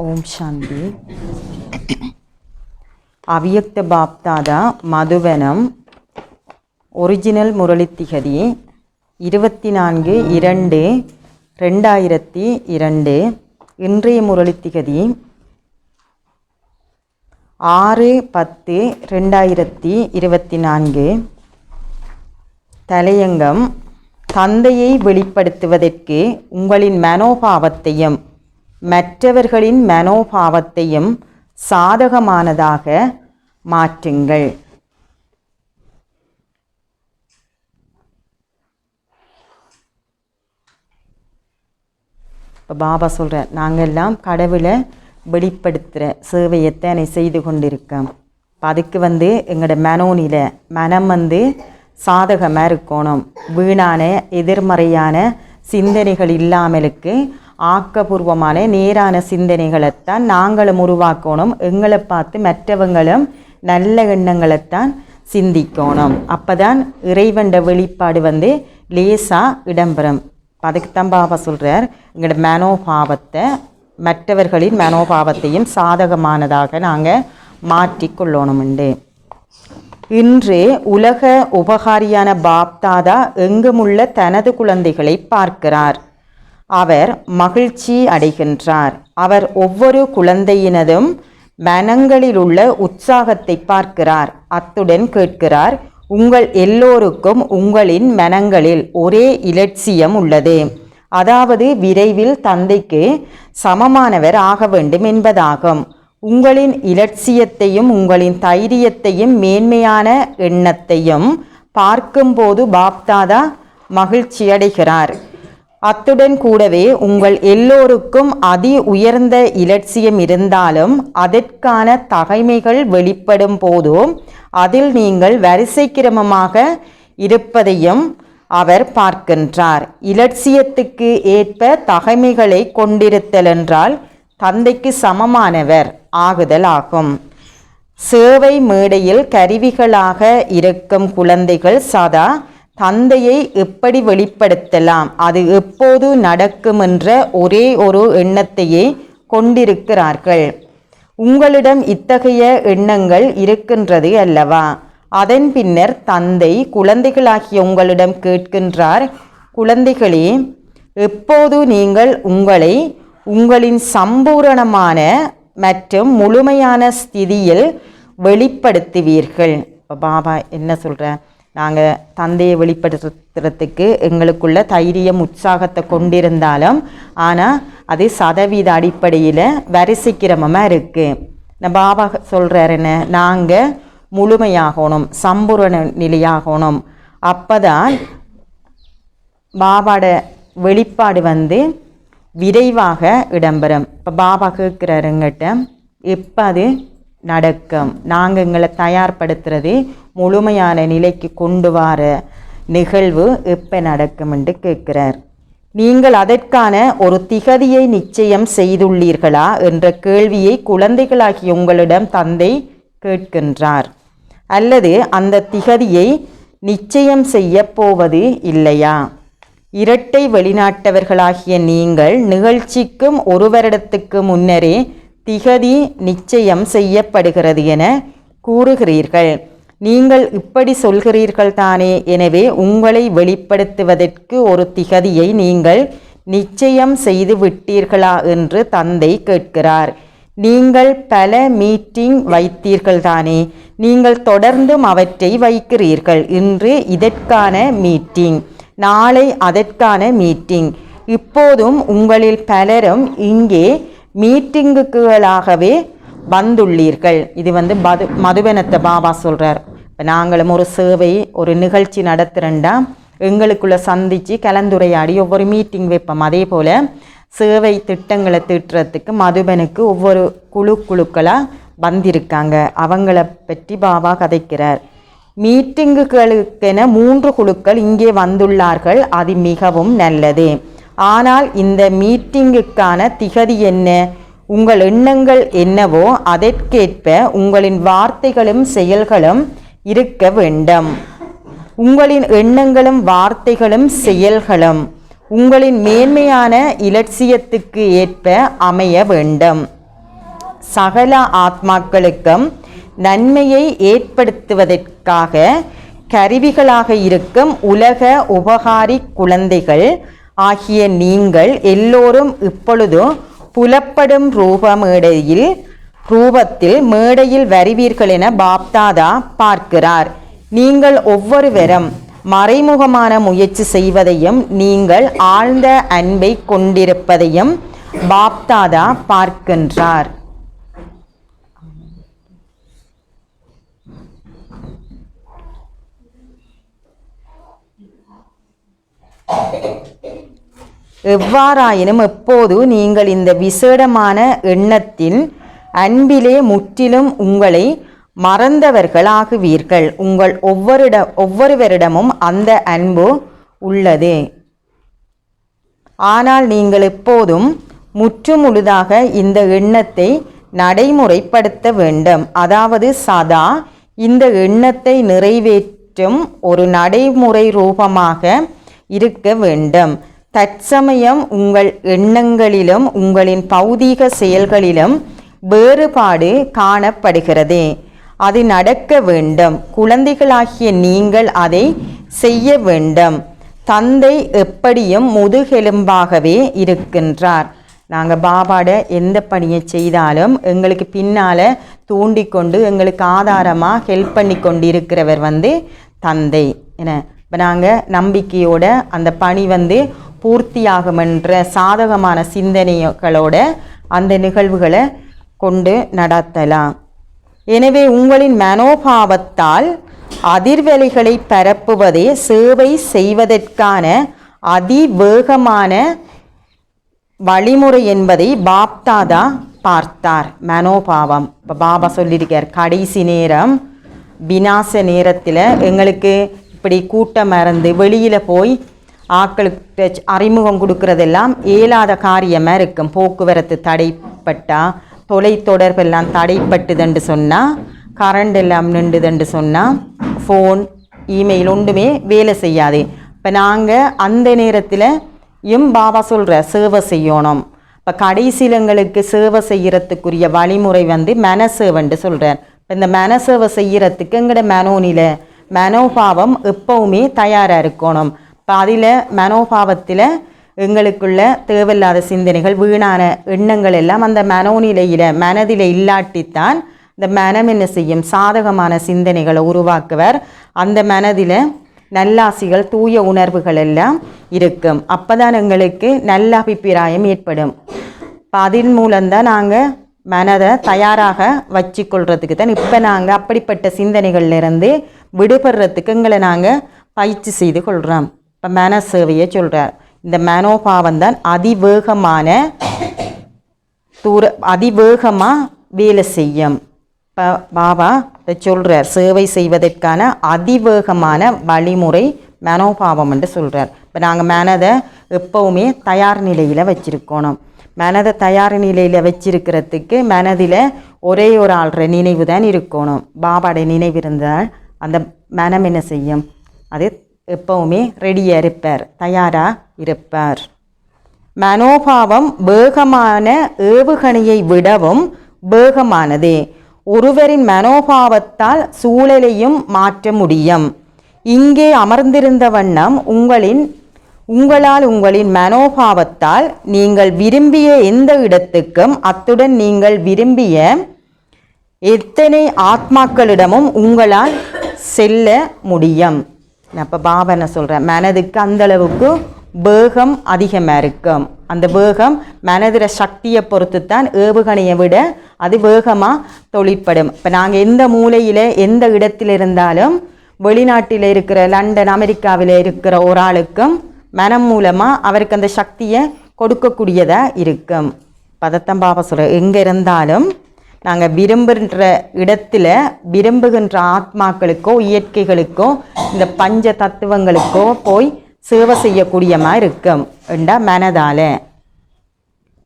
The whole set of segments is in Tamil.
ஓம் சாந்தி. அவ்யக்த பாப்தாதா மதுவனம் ஒரிஜினல் முரளித்திகதி 24/2/2002. இன்றைய முரளித்திகதி 6/10/2024. தலையங்கம்: தந்தையை வெளிப்படுத்துவதற்கு உங்களின் மனோபாவத்தையும் மற்றவர்களின் மனோபாவத்தையும் சாதகமானதாக மாற்றுங்கள். இப்போ பாபா சொல்கிறார், நாங்கள் எல்லாம் கடவுளை வெளிப்படுத்துகிற சேவையத்தை செய்து கொண்டிருக்கோம். அதுக்கு எங்களோட மனோநிலை மனம் சாதகமாக இருக்கணும். வீணான எதிர்மறையான சிந்தனைகள் இல்லாமலுக்கு ஆக்கப்பூர்வமான நேரான சிந்தனைகளைத்தான் நாங்களும் உருவாக்கணும். எங்களை பார்த்து மற்றவங்களும் நல்ல எண்ணங்களைத்தான் சிந்திக்கணும். அப்போ தான் இறைவண்ட வெளிப்பாடு லேசாக இடம்பெறும். அதுக்குத்தான் பாபா சொல்கிறார், எங்களோட மனோபாவத்தை மற்றவர்களின் மனோபாவத்தையும் சாதகமானதாக நாங்கள் மாற்றிக்கொள்ளணும்ண்டு. இன்று உலக உபகாரியான பாப்தாதா எங்குமுள்ள தனது குழந்தைகளை பார்க்கிறார். அவர் மகிழ்ச்சி அடைகின்றார். அவர் ஒவ்வொரு குழந்தையினதும் மனங்களில் உள்ள உற்சாகத்தை பார்க்கிறார். அத்துடன் கேட்கிறார், உங்கள் எல்லோருக்கும் உங்களின் மனங்களில் ஒரே இலட்சியம் உள்ளது. அதாவது விரைவில் தந்தைக்கு சமமானவர் ஆக வேண்டும் என்பதாகும். உங்களின் இலட்சியத்தையும் உங்களின் தைரியத்தையும் மேன்மையான எண்ணத்தையும் பார்க்கும்போது பாப்தாதா மகிழ்ச்சி அடைகிறார். அத்துடன் கூடவே உங்கள் எல்லோருக்கும் அதி உயர்ந்த இலட்சியம் இருந்தாலும் அதற்கான தகைமைகள் வெளிப்படும் போதும் அதில் நீங்கள் வரிசை கிரமமாக இருப்பதையும் அவர் பார்க்கின்றார். இலட்சியத்துக்கு ஏற்ப தகைமைகளை கொண்டிருத்தல் என்றால் தந்தைக்கு சமமானவர் ஆகுதல் ஆகும். சேவை மேடையில் கருவிகளாக இருக்கும் குழந்தைகள் சதா தந்தையை எப்படி வெளிப்படுத்தலாம், அது எப்போது நடக்கும் என்ற ஒரே ஒரு எண்ணத்தையே கொண்டிருக்கிறார்கள். உங்களிடம் இத்தகைய எண்ணங்கள் இருக்கின்றது அல்லவா? அதன் பின்னர் தந்தை குழந்தைகளாகிய உங்களிடம் கேட்கின்றார், குழந்தைகளே, எப்போது நீங்கள் உங்களை உங்களின் சம்பூரணமான மற்றும் முழுமையான ஸ்திதியில் வெளிப்படுத்துவீர்கள்? பாபா என்ன சொல்கிறார், நாங்கள் தந்தையை வெளிப்படுத்துறதுக்கு எங்களுக்குள்ள தைரியம் உற்சாகத்தை கொண்டிருந்தாலும் ஆனால் அது சதவீத அடிப்படையில் வரிசைக்கிரமமாக இருக்குது. நான் பாபா சொல்கிறார் என்ன, நாங்கள் முழுமையாகணும், சம்பூரண நிலையாகணும். அப்போ தான் பாபாவோட வெளிப்பாடு விரைவாக இடம்பெறும். இப்போ பாபா கேட்குறாருங்கிட்ட எப்போ அது நடக்கும், நாங்கள் எங்களை தயார்படுத்துறது முழுமையான நிலைக்கு கொண்டு வர நிகழ்வு எப்போ நடக்கும் என்று கேட்கிறார். நீங்கள் அதற்கான ஒரு திகதியை நிச்சயம் செய்துள்ளீர்களா என்ற கேள்வியை குழந்தைகளாகிய உங்களிடம் தந்தை கேட்கின்றார். அல்லது அந்த திகதியை நிச்சயம் செய்ய போவது இல்லையா? இரட்டை வெளிநாட்டவர்களாகிய நீங்கள் நிகழ்ச்சிக்கும் ஒரு வருடத்துக்கு முன்னரே திகதி நிச்சயம் செய்யப்படுகிறது என கூறுகிறீர்கள். நீங்கள் இப்படி சொல்கிறீர்கள் தானே? எனவே உங்களை வெளிப்படுத்துவதற்கு ஒரு திகதியை நீங்கள் நிச்சயம் செய்து விட்டீர்களா என்று தந்தை கேட்கிறார். நீங்கள் பல மீட்டிங் வைத்தீர்கள் தானே? நீங்கள் தொடர்ந்தும் அவற்றை வைக்கிறீர்கள். இன்று இதற்கான மீட்டிங், நாளை அதற்கான மீட்டிங். இப்போதும் உங்களில் பலரும் இங்கே மீட்டிங்குகளாகவே வந்துள்ளீர்கள். இது மதுவனத்தை பாபா சொல்கிறார். இப்போ நாங்களும் ஒரு சேவை ஒரு நிகழ்ச்சி நடத்துகிறேன்டா எங்களுக்குள்ளே சந்தித்து கலந்துரையாடி ஒவ்வொரு மீட்டிங் வைப்போம். அதே போல் சேவை திட்டங்களை தீட்டுறதுக்கு மதுபனுக்கு ஒவ்வொரு குழுக்களாக வந்திருக்காங்க. அவங்கள பற்றி பாபா கதைக்கிறார். மீட்டிங்குகளுக்கென 3 குழுக்கள் இங்கே வந்துள்ளார்கள். அது மிகவும் நல்லது. ஆனால் இந்த மீட்டிங்குக்கான திகதி என்ன? உங்கள் எண்ணங்கள் என்னவோ அதற்கேற்ப உங்களின் வார்த்தைகளும் செயல்களும் இருக்க வேண்டும். உங்களின் எண்ணங்களும் வார்த்தைகளும் செயல்களும் உங்களின் மேன்மையான இலட்சியத்துக்கு ஏற்ப அமைய வேண்டும். சகல ஆத்மாக்களுக்கும் நன்மையை ஏற்படுத்துவதற்காக கருவிகளாக இருக்கும் உலக உபகாரி குழந்தைகள் ஆகிய நீங்கள் எல்லோரும் இப்பொழுது புலப்படும் ரூபத்தில் மேடையில் வருவீர்கள் என பாப்தாதா பார்க்கிறார். நீங்கள் ஒவ்வொருவரும் மறைமுகமான முயற்சி செய்வதையும் நீங்கள் ஆழ்ந்த அன்பை கொண்டிருப்பதையும் பாப்தாதா பார்க்கின்றார். எவ்வாறாயினும் எப்போது நீங்கள் இந்த விசேடமான எண்ணத்தின் அன்பிலே முற்றிலும் உங்களை மறந்தவர்களாகுவீர்கள். உங்கள் ஒவ்வொருவரிடமும் அந்த அன்பு உள்ளது. ஆனால் நீங்கள் எப்போதும் முற்றுமுழுதாக இந்த எண்ணத்தை நடைமுறைப்படுத்த வேண்டும். அதாவது சதா இந்த எண்ணத்தை நிறைவேற்றும் ஒரு நடைமுறை ரூபமாக இருக்க வேண்டும். தற்சமயம் உங்கள் எண்ணங்களிலும் உங்களின் பௌதீக செயல்களிலும் வேறுபாடு காணப்படுகிறது. அது நடக்க வேண்டும். குழந்தைகளாகிய நீங்கள் அதை செய்ய வேண்டும். தந்தை எப்படியும் முதுகெலும்பாகவே இருக்கின்றார். நாங்கள் பாபாட எந்த பணியை செய்தாலும் எங்களுக்கு பின்னால் தூண்டிக்கொண்டு எங்களுக்கு ஆதாரமாக ஹெல்ப் பண்ணி கொண்டு இருக்கிறவர் தந்தை. என்ன இப்போ நாங்கள் நம்பிக்கையோட அந்த பணி பூர்த்தியாகுமென்ற சாதகமான சிந்தனைகளோட அந்த நிகழ்வுகளை கொண்டு நடத்தலாம். எனவே உங்களின் மனோபாவத்தால் அதிர்வலைகளை பரப்புவதே சேவை செய்வதற்கான அதிவேகமான வழிமுறை என்பதை பாப்தாதா பார்த்தார். மனோபாவம் இப்போ பாபா சொல்லியிருக்கார், கடைசி நேரம் விநாச நேரத்தில் எங்களுக்கு இப்படி கூட்டம் மறந்து வெளியில் போய் ஆக்களுக்கு அறிமுகம் கொடுக்கறதெல்லாம் இயலாத காரியமாக இருக்கும். போக்குவரத்து தடைப்பட்டா, தொலை தொடர்பெல்லாம் தடைப்பட்டுதுன்னு சொன்னால், கரண்ட் எல்லாம் நின்றுதுன்னு சொன்னால், ஃபோன் இமெயில் ஒன்றுமே வேலை செய்யாது. இப்போ நாங்கள் அந்த நேரத்தில் பாபா சொல்கிற சேவை செய்யணும். இப்போ கடைசியில் எங்களுக்கு சேவை செய்கிறதுக்குரிய வழிமுறை மனசேவன்ட்டு சொல்கிறார். இப்போ இந்த மனசேவை செய்கிறதுக்கு எங்களோட மனோபாவம் எப்பவுமே தயாராக இருக்கணும். இப்போ அதில் மனோபாவத்தில் எங்களுக்குள்ள தேவையில்லாத சிந்தனைகள், வீணான எண்ணங்கள் எல்லாம் அந்த மனதில் இல்லாட்டித்தான் இந்த மனம் என்ன செய்யும், சாதகமான சிந்தனைகளை உருவாக்குவர். அந்த மனதில் நல்லாசிகள், தூய உணர்வுகள் எல்லாம் இருக்கும். அப்போ தான் எங்களுக்கு நல்ல அபிப்பிராயம் ஏற்படும். இப்போ அதன் மூலம்தான் நாங்கள் மனதை தயாராக வச்சு கொள்றதுக்கு தான் இப்போ நாங்கள் அப்படிப்பட்ட சிந்தனைகள்லேருந்து விடுபடுறதுக்கு எங்களை நாங்கள் பயிற்சி செய்து கொள்கிறோம். இப்போ மன சேவையை சொல்கிறார். இந்த மனோபாவம் தான் அதிவேகமாக வேலை செய்யும். இப்போ பாபா சொல்கிறார், சேவை செய்வதற்கான அதிவேகமான வழிமுறை மனோபாவம் என்று சொல்கிறார். இப்போ நாங்கள் மனதை எப்போவுமே தயார் நிலையில் வச்சுருக்கணும். மனதை தயார் நிலையில் வச்சிருக்கிறதுக்கு மனதில் ஒரே ஒரு ஆள்ற நினைவு தான் இருக்கணும். பாபாடைய நினைவு இருந்தால் அந்த மனம் என்ன செய்யும், அது எப்பவுமே ரெடியாக இருப்பார், தயாராக இருப்பார். மனோபாவம் வேகமான ஏவுகணையை விடவும் வேகமானது. ஒருவரின் மனோபாவத்தால் சூழலையும் மாற்ற முடியும். இங்கே அமர்ந்திருந்த வண்ணம் உங்களால் உங்களின் மனோபாவத்தால் நீங்கள் விரும்பிய எந்த இடத்துக்கும், அத்துடன் நீங்கள் விரும்பிய எத்தனை ஆத்மாக்களிடமும் உங்களால் செல்ல முடியும். அப்போ பாபா என்ன சொல்கிறேன், மனதுக்கு அந்தளவுக்கு வேகம் அதிகமாக இருக்கும். அந்த வேகம் மனதில் சக்தியை பொறுத்து தான் ஏவுகணையை விட அது வேகமாக தொழிற்படும். இப்போ நாங்கள் எந்த மூலையில் எந்த இடத்தில் இருந்தாலும், வெளிநாட்டில் இருக்கிற லண்டன், அமெரிக்காவில் இருக்கிற ஒரு ஆளுக்கும் மனம் மூலமாக அவருக்கு அந்த சக்தியை கொடுக்கக்கூடியதாக இருக்கும். பதத்தம் பாபா சொல்கிற, எங்கே இருந்தாலும் நாங்கள் விரும்புகின்ற இடத்துல விரும்புகின்ற ஆத்மாக்களுக்கோ இயற்கைகளுக்கோ இந்த பஞ்ச தத்துவங்களுக்கோ போய் சேவை செய்யக்கூடியமாக இருக்கும் என்றா மனதால்.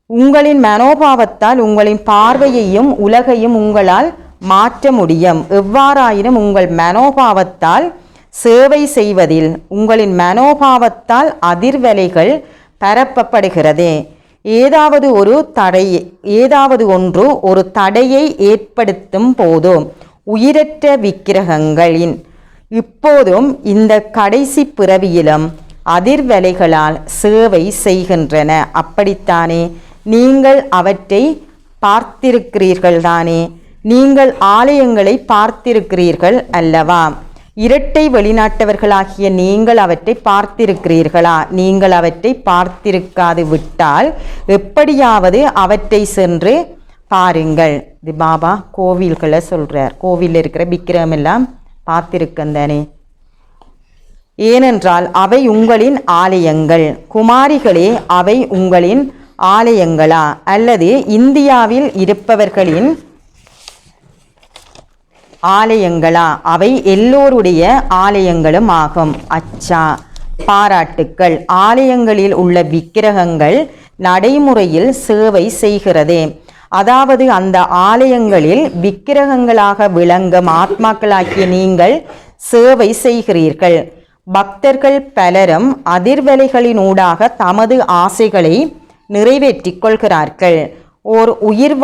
உங்களின் மனோபாவத்தால் உங்களின் பார்வையையும் உலகையும் உங்களால் மாற்ற முடியும். எவ்வாறாயினும் உங்கள் மனோபாவத்தால் சேவை செய்வதில் உங்களின் மனோபாவத்தால் அதிர்வலைகள் பரப்பப்படுகிறது. ஏதாவது ஒன்று ஒரு தடையை ஏற்படுத்தும் போதோ உயிரற்ற விக்கிரகங்களின் இப்போதும் இந்த கடைசி பிறவியிலும் அதிர்வலைகளால் சேவை செய்கின்றன. அப்படித்தானே? நீங்கள் அவற்றை பார்த்திருக்கிறீர்கள் தானே? நீங்கள் ஆலயங்களை பார்த்திருக்கிறீர்கள் அல்லவா? இரட்டை வெளிநாட்டவர்களாகிய நீங்கள் அவற்றை பார்த்திருக்கிறீர்களா? நீங்கள் அவற்றை பார்த்திருக்காது விட்டால் எப்படியாவது அவற்றை சென்று பாருங்கள். இது பாபா கோவில்களை சொல்கிறார். கோவிலில் இருக்கிற விக்கிரகம் எல்லாம் பார்த்திருக்கந்தானே. ஏனென்றால் அவை உங்களின் ஆலயங்கள். குமாரிகளே, அவை உங்களின் ஆலயங்களா அல்லது இந்தியாவில் இருப்பவர்களின் ஆலயங்களா? அவை எல்லோருடைய ஆலயங்களும் ஆகும். அச்சா, பாராட்டுக்கள். ஆலயங்களில் உள்ள விக்கிரகங்கள் நடைமுறையில் சேவை செய்கிறது. அதாவது அந்த ஆலயங்களில் விக்கிரகங்களாக விளங்கும் ஆத்மாக்களாகிய நீங்கள் சேவை செய்கிறீர்கள். பக்தர்கள் பலரும் அதிர்வலைகளினூடாக தமது ஆசைகளை நிறைவேற்றிக் கொள்கிறார்கள். உயிர்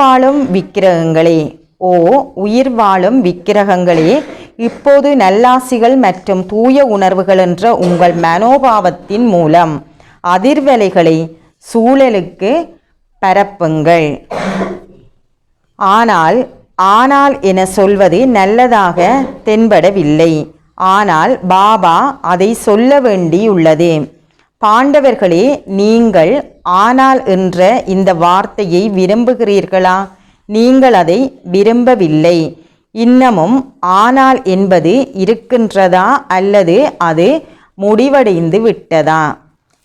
வாழும் விக்கிரகங்களே, இப்போது நல்லாசிகள் மற்றும் தூய உணர்வுகள் என்ற உங்கள் மனோபாவத்தின் மூலம் அதிர்வலைகளை சூழலுக்கு பரப்புங்கள். ஆனால் என சொல்வது நல்லதாக தென்படவில்லை. ஆனால் பாபா அதை சொல்ல வேண்டியுள்ளது. பாண்டவர்களே, நீங்கள் ஆனால் என்ற இந்த வார்த்தையை விரும்புகிறீர்களா? நீங்கள் அதை விரும்பவில்லை. இன்னமும் ஆனால் என்பது இருக்கின்றதா அல்லது அது முடிவடைந்து விட்டதா?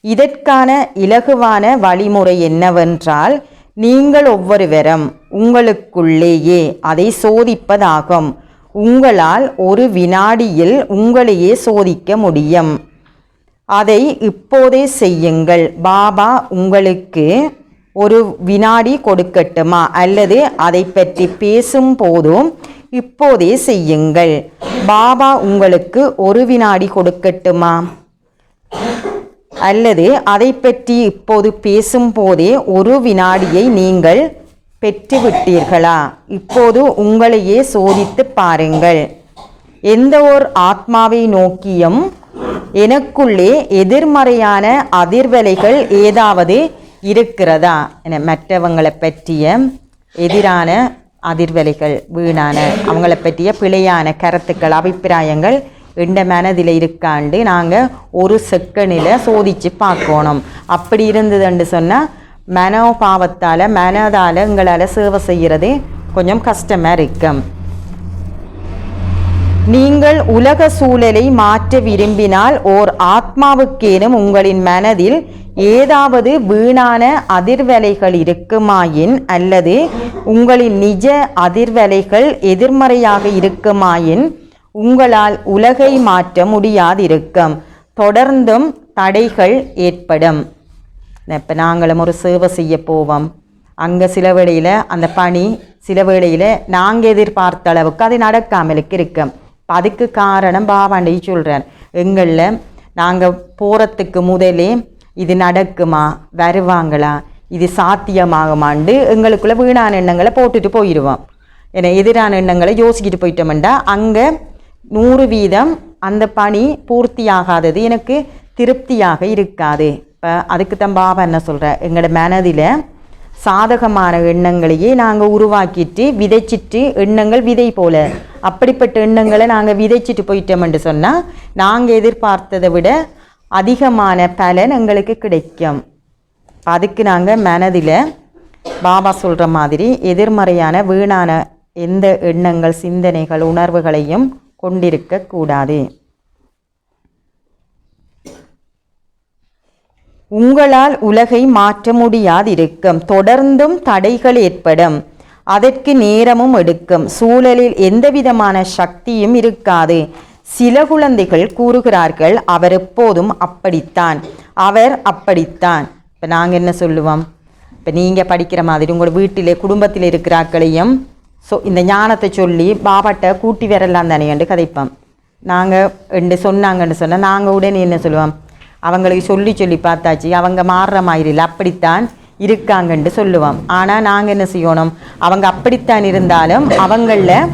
இதற்கான இலகுவான வழிமுறை என்னவென்றால், நீங்கள் ஒவ்வொருவரும் உங்களுக்குள்ளேயே அதை சோதிப்பதாகும். உங்களால் ஒரு வினாடியில் உங்களையே சோதிக்க முடியும். அதை இப்போதே செய்யுங்கள். பாபா உங்களுக்கு ஒரு வினாடி கொடுக்கட்டுமா அல்லது அதை பற்றி பேசும் போதும் இப்போதே செய்யுங்கள். பாபா உங்களுக்கு ஒரு வினாடி கொடுக்கட்டுமா அல்லது அதை பற்றி இப்போது பேசும் போதே ஒரு வினாடியை நீங்கள் பெற்றுவிட்டீர்களா? இப்போது உங்களையே சோதித்து பாருங்கள். எந்த ஒரு ஆத்மாவை நோக்கியும் எனக்குள்ளே எதிர்மறையான அதிர்வலைகள் ஏதாவது இருக்கிறதா என மற்றவங்களை பற்றிய எதிரான அதிர்வலைகள், வீணான அவங்கள பற்றிய பிழையான கருத்துக்கள், அபிப்பிராயங்கள் எந்த மனதில் இருக்காண்டு நாங்கள் ஒரு செகண்டில் சோதித்து பார்க்கணும். அப்படி இருந்ததுன்னு சொன்னால் மனதால் எங்களால் சேவை செய்கிறது கொஞ்சம் கஷ்டமாக இருக்கும். நீங்கள் உலக சூழலை மாற்ற விரும்பினால் ஓர் ஆத்மாவுக்கேனும் உங்களின் மனதில் ஏதாவது வீணான அதிர்வலைகள் இருக்குமாயின் அல்லது உங்களின் நிஜ அதிர்வலைகள் எதிர்மறையாக இருக்குமாயின் உங்களால் உலகை மாற்ற முடியாதிருக்கும். தொடர்ந்தும் தடைகள் ஏற்படும். இப்போ நாங்களும் ஒரு சேவை செய்ய போவோம். அங்கே சில வேளையில் அந்த பணி சில வேளையில் நாங்கள் எதிர்பார்த்த அளவுக்கு அது நடக்காமலுக்கு இருக்கும். அதுக்கு காரணம் பாபாண்டி சொல்கிறார். எங்களில் நாங்கள் போகிறதுக்கு முதலே இது நடக்குமா, வருவாங்களா, இது சாத்தியமாகுமாண்டு எங்களுக்குள்ள வீணான எண்ணங்களை போட்டுட்டு போயிடுவோம். ஏன்னா எதிரான எண்ணங்களை யோசிக்கிட்டு போயிட்டோம்டா அங்கே 100% அந்த பணி பூர்த்தியாகாதது எனக்கு திருப்தியாக இருக்காது. இப்போ அதுக்கு தான் பாபா என்ன சொல்கிறார், எங்களோட மனதில் சாதகமான எண்ணங்களையே நாங்கள் உருவாக்கிட்டு விதைச்சிட்டு, எண்ணங்கள் விதை போல அப்படிப்பட்ட எண்ணங்களை நாங்கள் விதைச்சிட்டு போயிட்டோம்னு சொன்னால் நாங்கள் எதிர்பார்த்ததை விட அதிகமான பலன் எங்களுக்கு கிடைக்கும். அதுக்கு நாங்கள் மனதில் பாபா சொல்கிற மாதிரி எதிர்மறையான வீணான எந்த எண்ணங்கள், சிந்தனைகள், உணர்வுகளையும் கொண்டிருக்கக்கூடாது. உங்களால் உலகை மாற்ற முடியாதிருக்கும். தொடர்ந்தும் தடைகள் ஏற்படும். அதற்கு நேரமும் எடுக்கும். சூழலில் எந்தவிதமான சக்தியும் இருக்காது. சில குழந்தைகள் கூறுகிறார்கள், அவர் எப்போதும் அப்படித்தான், அவர் அப்படித்தான். இப்போ நாங்கள் என்ன சொல்லுவோம், இப்போ நீங்கள் படிக்கிற மாதிரி உங்களோட வீட்டிலே குடும்பத்தில் இருக்கிறாக்களையும் இந்த ஞானத்தை சொல்லி பாபாட்ட கூட்டி வரலாம் தானே என்று கதைப்போம். நாங்கள் என்று சொன்னாங்கன்னு சொன்னால் நாங்கள் உடனே என்ன சொல்லுவோம், அவங்களுக்கு சொல்லி சொல்லி பார்த்தாச்சு, அவங்க மாறுற மாதிரி இல்லை, அப்படித்தான் இருக்காங்கன்னு சொல்லுவோம். ஆனால் நாங்கள் என்ன செய்யணும், அவங்க அப்படித்தான் இருந்தாலும் அவங்களில்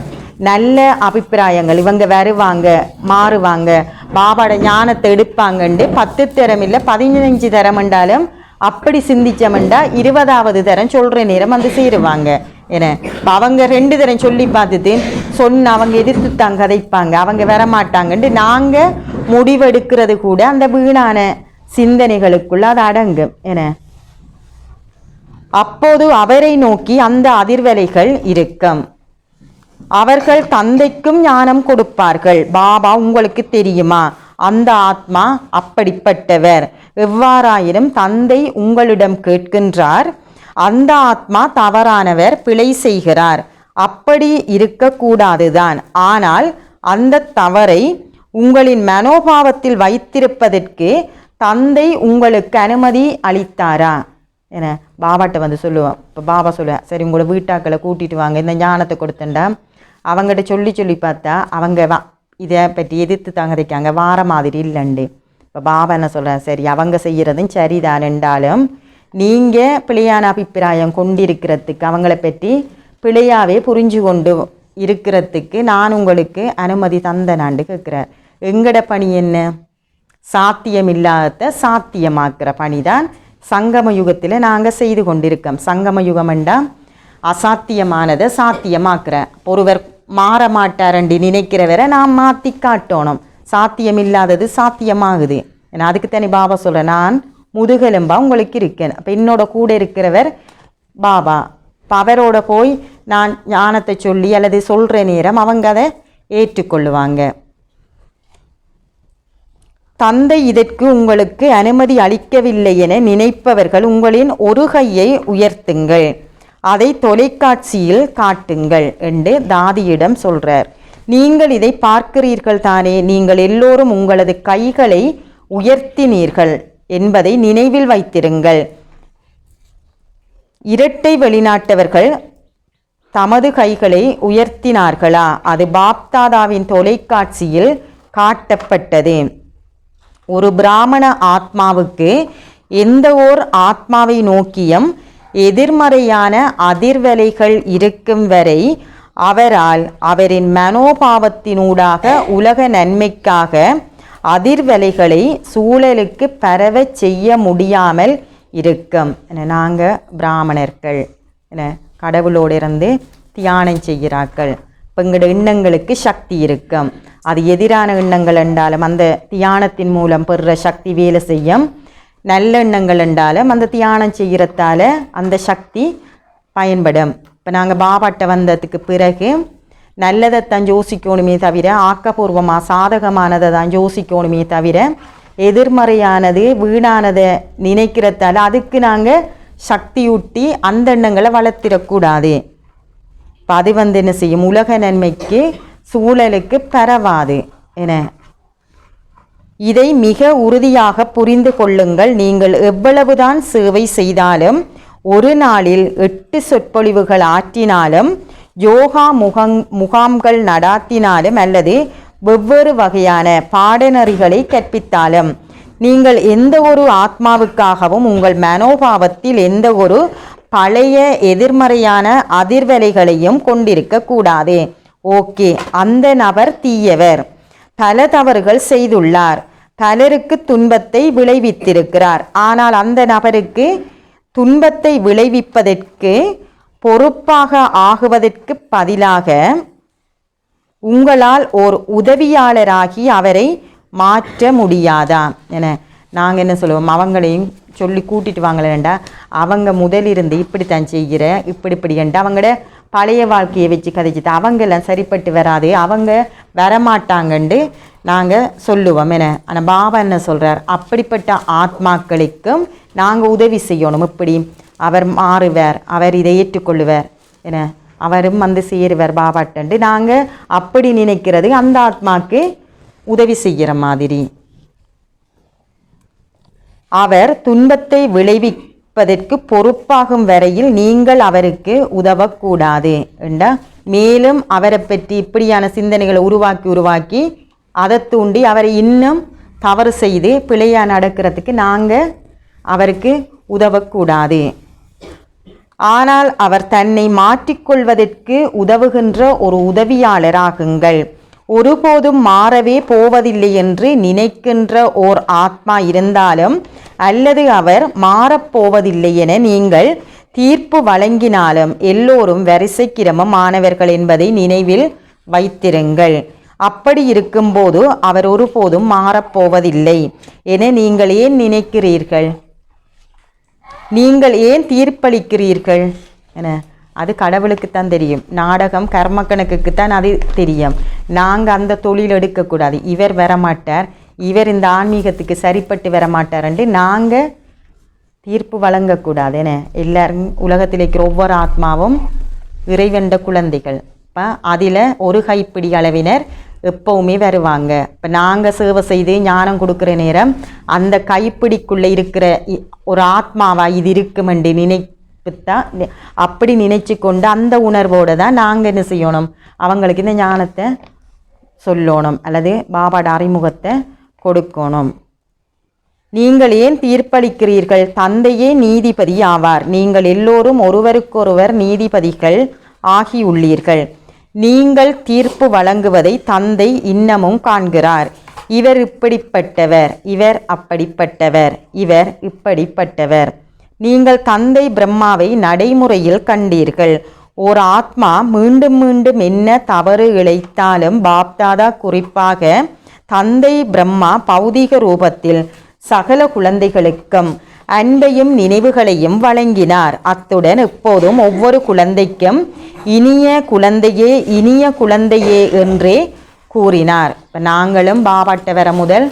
நல்ல அபிப்பிராயங்கள், இவங்க வருவாங்க மாறுவாங்க பாபாட ஞானத்தை எடுப்பாங்கண்டு 10 தரம் இல்லை 15 தரம் என்றாலும் அப்படி சிந்திச்சமெண்டா 20வது தரம் சொல்கிற நேரம் வந்து சேருவாங்க. ஏன்னா அவங்க 2 தரம் சொல்லி பார்த்துட்டு சொன்ன அவங்க எதிர்த்து தான் கதைப்பாங்க, அவங்க வரமாட்டாங்கன்ட்டு நாங்கள் முடிவெடுக்கிறது கூட அந்த வீணான சிந்தனைகளுக்குள்ள அது அடங்கும். ஏன்னா அப்போது அவரை நோக்கி அந்த அதிர்வலைகள் இருக்கும். அவர்கள் தந்தைக்கும் ஞானம் கொடுப்பார்கள். பாபா உங்களுக்கு தெரியுமா, அந்த ஆத்மா அப்படிப்பட்டவர். எவ்வாறாயினும் தந்தை உங்களிடம் கேட்கின்றார், அந்த ஆத்மா தவறானவர், பிழை செய்கிறார். அப்படி இருக்கக்கூடாதுதான். ஆனால் அந்த தவறை உங்களின் மனோபாவத்தில் வைத்திருப்பதற்கு தந்தை உங்களுக்கு அனுமதி அளித்தாரா என பாபாட்ட வந்து சொல்லுவோம். இப்போ பாபா சொல்லுவேன், சரி உங்களோட வீட்டாக்களை கூட்டிட்டு வாங்க, இந்த ஞானத்தை கொடுத்தண்டா. அவங்ககிட்ட சொல்லி பார்த்தா அவங்க இதை பற்றி எதிர்த்து தாங்கதைக்காங்க, வார மாதிரி இல்லைண்டு. இப்போ பாபா என்ன சொல்கிறேன், சரி அவங்க செய்கிறதும் சரிதான் என்றாலும் நீங்கள் பிழையான அபிப்பிராயம் கொண்டிருக்கிறதுக்கு, அவங்கள பற்றி பிழையாவே புரிஞ்சு கொண்டு இருக்கிறதுக்கு நான் உங்களுக்கு அனுமதி தந்தனாண்டு கேட்குறார். எங்கட பணி என்ன? சாத்தியமில்லாத சாத்தியமாக்குற பணிதான் சங்கம யுகத்தில் நாங்கள் செய்து கொண்டிருக்கோம். சங்கம யுகம்ண்டா அசாத்தியமானதை சாத்தியமாக்குற, ஒருவர் மாற மாட்டாரண்டி நினைக்கிறவரை நாம் மாற்றி காட்டணும். சாத்தியமில்லாதது சாத்தியமாகுது. ஏன்னா அதுக்கு தனி பாபா சொல்கிறேன், நான் முதுகெலும்பா உங்களுக்கு இருக்கேன். அப்போ என்னோட கூட இருக்கிறவர் பாபா. இப்போ அவரோட போய் நான் ஞானத்தை சொல்லி அல்லது சொல்கிற நேரம் அவங்க அதை ஏற்றுக்கொள்ளுவாங்க. தந்தை இதற்கு உங்களுக்கு அனுமதி அளிக்கவில்லை என நினைப்பவர்கள் உங்களின் ஒரு கையை உயர்த்துங்கள், அதை தொலைக்காட்சியில் காட்டுங்கள் என்று தாதியிடம் சொல்றார். நீங்கள் இதை பார்க்கிறீர்கள் தானே, நீங்கள் எல்லோரும் உங்களது கைகளை உயர்த்தினீர்கள் என்பதை நினைவில் வைத்திருங்கள். இரட்டை வெளிநாட்டவர்கள் தமது கைகளை உயர்த்தினார்களா? அது பாப்தாதாவின் தொலைக்காட்சியில் காட்டப்பட்டது. ஒரு பிராமண ஆத்மாவுக்கு எந்த ஓர் ஆத்மாவை நோக்கியும் எதிர்மறையான அதிர்வலைகள் இருக்கும் வரை அவரால் அவரின் மனோபாவத்தினூடாக உலக நன்மைக்காக அதிர்வலைகளை சூழலுக்கு பரவ செய்ய முடியாமல் இருக்கும். நாங்கள் பிராமணர்கள் கடவுளோடு இருந்து தியானம் செய்கிறார்கள். இப்போ எங்களோட எண்ணங்களுக்கு சக்தி இருக்கும். அது எதிரான எண்ணங்கள் என்றாலும் அந்த தியானத்தின் மூலம் பெறுற சக்தி வேலை செய்யும். நல்ல எண்ணங்கள் என்றாலும் அந்த தியானம் செய்கிறதால அந்த சக்தி பயன்படும். இப்போ நாங்கள் பாபாட்ட வந்ததுக்கு பிறகு நல்லதைத்தான் யோசிக்கணுமே தவிர, ஆக்கப்பூர்வமாக சாதகமானதை தான் யோசிக்கணுமே தவிர, எதிர்மறையானது வீணானதை நினைக்கிறதால அதுக்கு நாங்கள் சக்தியூட்டி அந்த எண்ணங்களை வளர்த்திடக்கூடாது. இப்போ அது என்ன செய்யும், உலக நன்மைக்கு சூழலுக்கு பரவாது என. இதை மிக உறுதியாக புரிந்து கொள்ளுங்கள். நீங்கள் எவ்வளவுதான் சேவை செய்தாலும், ஒரு நாளில் 8 சொற்பொழிவுகள் ஆற்றினாலும், யோகா முகாம்கள் நடாத்தினாலும் அல்லது வெவ்வேறு வகையான பாடநெறிகளை கற்பித்தாலும், நீங்கள் எந்த ஒரு ஆத்மாவுக்காகவும் உங்கள் மனோபாவத்தில் எந்த ஒரு பழைய எதிர்மறையான அதிர்வலைகளையும் கொண்டிருக்க கூடாது. ஓகே, அந்த நபர் தீயவர், பல தவறுகள் செய்துள்ளார், பலருக்கு துன்பத்தை விளைவித்திருக்கிறார். ஆனால் அந்த நபருக்கு துன்பத்தை விளைவிப்பதற்கு பொறுப்பாக ஆகுவதற்கு பதிலாக உங்களால் ஓர் உதவியாளராகி அவரை மாற்ற முடியாதா என நாங்கள் என்ன சொல்லுவோம், அவங்களையும் சொல்லி கூட்டிட்டு வாங்கலேண்டா. அவங்க முதலிருந்து இப்படித்தான் செய்கிற இப்படிப்படின்ட்டு அவங்களோட பழைய வாழ்க்கையை வச்சு கதைச்சிட்டு அவங்கெல்லாம் சரிப்பட்டு வராது, அவங்க வரமாட்டாங்கண்டு நாங்கள் சொல்லுவோம் என. ஆனால் பாபா என்ன சொல்கிறார், அப்படிப்பட்ட ஆத்மாக்களுக்கும் நாங்கள் உதவி செய்யணும். இப்படி அவர் மாறுவார், அவர் இதை ஏற்றுக்கொள்ளுவார் என, அவரும் வந்து சேருவார் பாபாட்டண்டு. நாங்கள் அப்படி நினைக்கிறது அந்த ஆத்மாக்கு உதவி செய்கிற மாதிரி. அவர் துன்பத்தை விளைவிப்பதற்கு பொறுப்பாகும் வரையில் நீங்கள் அவருக்கு உதவக்கூடாது என்றா. மேலும் அவரை பற்றி இப்படியான சிந்தனைகளை உருவாக்கி அதை தூண்டி அவரை இன்னும் தவறு செய்து பிழையாக நடக்கிறதுக்கு நாங்கள் அவருக்கு உதவக்கூடாது. ஆனால் அவர் தன்னை மாற்றிக்கொள்வதற்கு உதவுகின்ற ஒரு உதவியாளராகுங்கள். ஒருபோதும் மாறவே போவதில்லை என்று நினைக்கின்ற ஓர் ஆத்மா இருந்தாலும் அல்லது அவர் மாறப்போவதில்லை என நீங்கள் தீர்ப்பு வழங்கினாலும் எல்லோரும் வரிசைக்கிரமமானவர்கள் என்பதை நினைவில் வைத்திருங்கள். அப்படி இருக்கும்போது அவர் ஒருபோதும் மாறப்போவதில்லை என நீங்கள் ஏன் நினைக்கிறீர்கள்? நீங்கள் ஏன் தீர்ப்பளிக்கிறீர்கள் என அது கடவுளுக்குத்தான் தெரியும். நாடகம் கர்ம கணக்குக்குத்தான் அது தெரியும். நாங்கள் அந்த தொழில் எடுக்கக்கூடாது. இவர் வரமாட்டார், இவர் இந்த ஆன்மீகத்துக்கு சரிப்பட்டு வரமாட்டார் என்று நாங்கள் தீர்ப்பு வழங்கக்கூடாது என எல்லாரும் உலகத்தில் இருக்கிற ஒவ்வொரு ஆத்மாவும் இறைவண்ட குழந்தைகள். இப்போ அதில் ஒரு கைப்பிடி அளவினர் எப்பவுமே வருவாங்க. இப்போ நாங்கள் சேவை செய்து ஞானம் கொடுக்குற நேரம் அந்த கைப்பிடிக்குள்ளே இருக்கிற ஒரு ஆத்மாவா இது இருக்கும் என்று நினைப்புத்தான். அப்படி நினைச்சு கொண்டு அந்த உணர்வோடு தான் நாங்கள் என்ன செய்யணும், அவங்களுக்கு இந்த ஞானத்தை சொல்லணும் அல்லது பாபாட அறிமுகத்தை கொடுக்கணும். நீங்கள் ஏன் தீர்ப்பளிக்கிறீர்கள்? தந்தையே நீதிபதி ஆவார். நீங்கள் எல்லோரும் ஒருவருக்கொருவர் நீதிபதிகள் ஆகியுள்ளீர்கள். நீங்கள் தீர்ப்பு வழங்குவதை தந்தை இன்னமும் காண்கிறார். இவர் இப்படிப்பட்டவர், இவர் அப்படிப்பட்டவர், இவர் இப்படிப்பட்டவர். நீங்கள் தந்தை பிரம்மாவை நடைமுறையில் கண்டீர்கள். ஓர் ஆத்மா மீண்டும் மீண்டும் என்ன தவறு இழைத்தாலும் பாப்தாதா குறிப்பாக தந்தை பிரம்மா பௌதிக ரூபத்தில் சகல குழந்தைகளுக்கும் அன்பையும் நினைவுகளையும் வழங்கினார். அத்துடன் எப்போதும் ஒவ்வொரு குழந்தைக்கும் இனிய குழந்தையே இனிய குழந்தையே என்றே கூறினார். இப்போ நாங்களும் பாபாட்ட வர முதல்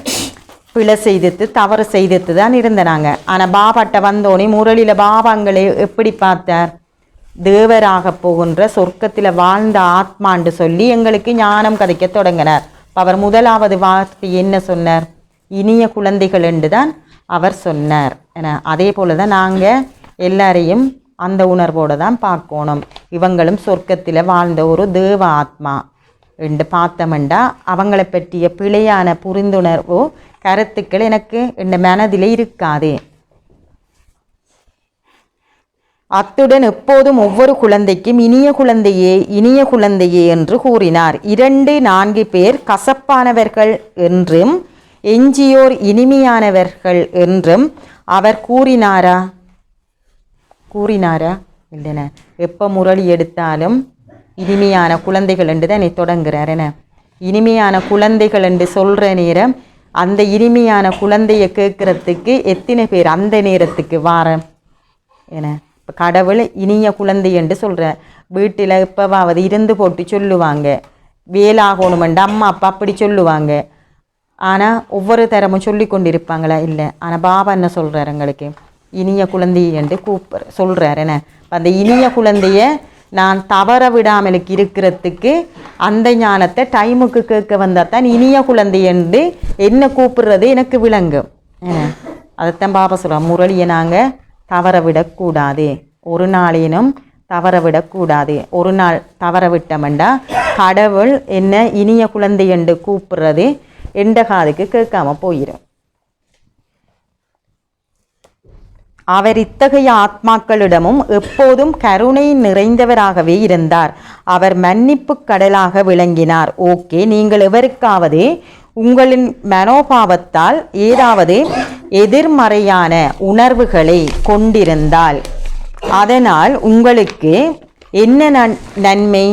பிழை செய்துட்டு தவறு செய்துட்டு தான் இருந்தனாங்க. ஆனால் பாபாட்ட வந்தோடனே முரளியில் பாபாங்களை எப்படி பார்த்தார்? தேவராக போகின்ற சொர்க்கத்தில் வாழ்ந்த ஆத்மான்னு சொல்லி எங்களுக்கு ஞானம் கதைக்க தொடங்கினார். அவர் முதலாவது வார்த்தை என்ன சொன்னார்? இனிய குழந்தைகள் என்று தான் அவர் சொன்னார். அதே போல தான் நாங்கள் எல்லாரையும் அந்த உணர்வோடு தான் பார்க்கணும். இவங்களும் சொர்க்கத்தில் வாழ்ந்த ஒரு தேவ ஆத்மா என்று பார்த்தமெண்டா அவங்களை பற்றிய பிழையான புரிந்துணர்வோ கருத்துக்கள் எனக்கு இந்த மனதில் இருக்காது. அத்துடன் எப்போதும் ஒவ்வொரு குழந்தைக்கும் இனிய குழந்தையே இனிய குழந்தையே என்று கூறினார். 2-4 பேர் கசப்பானவர்கள் என்றும் எஞ்சியோர் இனிமையானவர்கள் என்றும் அவர் கூறினாரா? இல்லைன. எப்போ முரளி எடுத்தாலும் இனிமையான குழந்தைகள் என்று தான் தொடங்குறார். என இனிமையான குழந்தைகள் என்று சொல்கிற நேரம் அந்த இனிமையான குழந்தையை கேட்குறதுக்கு எத்தனை பேர் அந்த நேரத்துக்கு வார என இப்போ கடவுள் இனிய குழந்தை என்று சொல்கிற வீட்டில் எப்போவாவது இருந்து போட்டு சொல்லுவாங்க, வேலாகணுமெண்டு அம்மா அப்பா அப்படி சொல்லுவாங்க. ஆனால் ஒவ்வொரு தரமும் சொல்லி கொண்டு இருப்பாங்களா? இல்லை. ஆனால் பாபா என்ன சொல்கிறார்? எங்களுக்கு இனிய குழந்தை என்று சொல்கிறார். என்ன அந்த இனிய குழந்தைய நான் தவற விடாமலுக்கு இருக்கிறதுக்கு அந்த ஞானத்தை டைமுக்கு கேட்க வந்தால் தான் இனிய குழந்தை என்று என்ன கூப்பிடுறது எனக்கு விளங்கும். அதைத்தான் பாபா சொல்கிறோம், முரளியை நாங்கள் தவற விடக்கூடாது, ஒரு நாளேனும் தவற விடக்கூடாது. ஒரு நாள் தவற விட்டமெண்டா கடவுள் என்ன இனிய குழந்தை என்று கூப்பிடுறது எந்த காதுக்கு கேட்காம போயிடும். அவர் இத்தகைய ஆத்மாக்களிடமும் எப்போதும் கருணை நிறைந்தவராகவே இருந்தார். அவர் மன்னிப்பு கடலாக விளங்கினார். ஓகே, நீங்கள் எவருக்காவது உங்களின் மனோபாவத்தால் ஏதாவது எதிர்மறையான உணர்வுகளை கொண்டிருந்தால் அதனால் உங்களுக்கு என்ன நன்மை?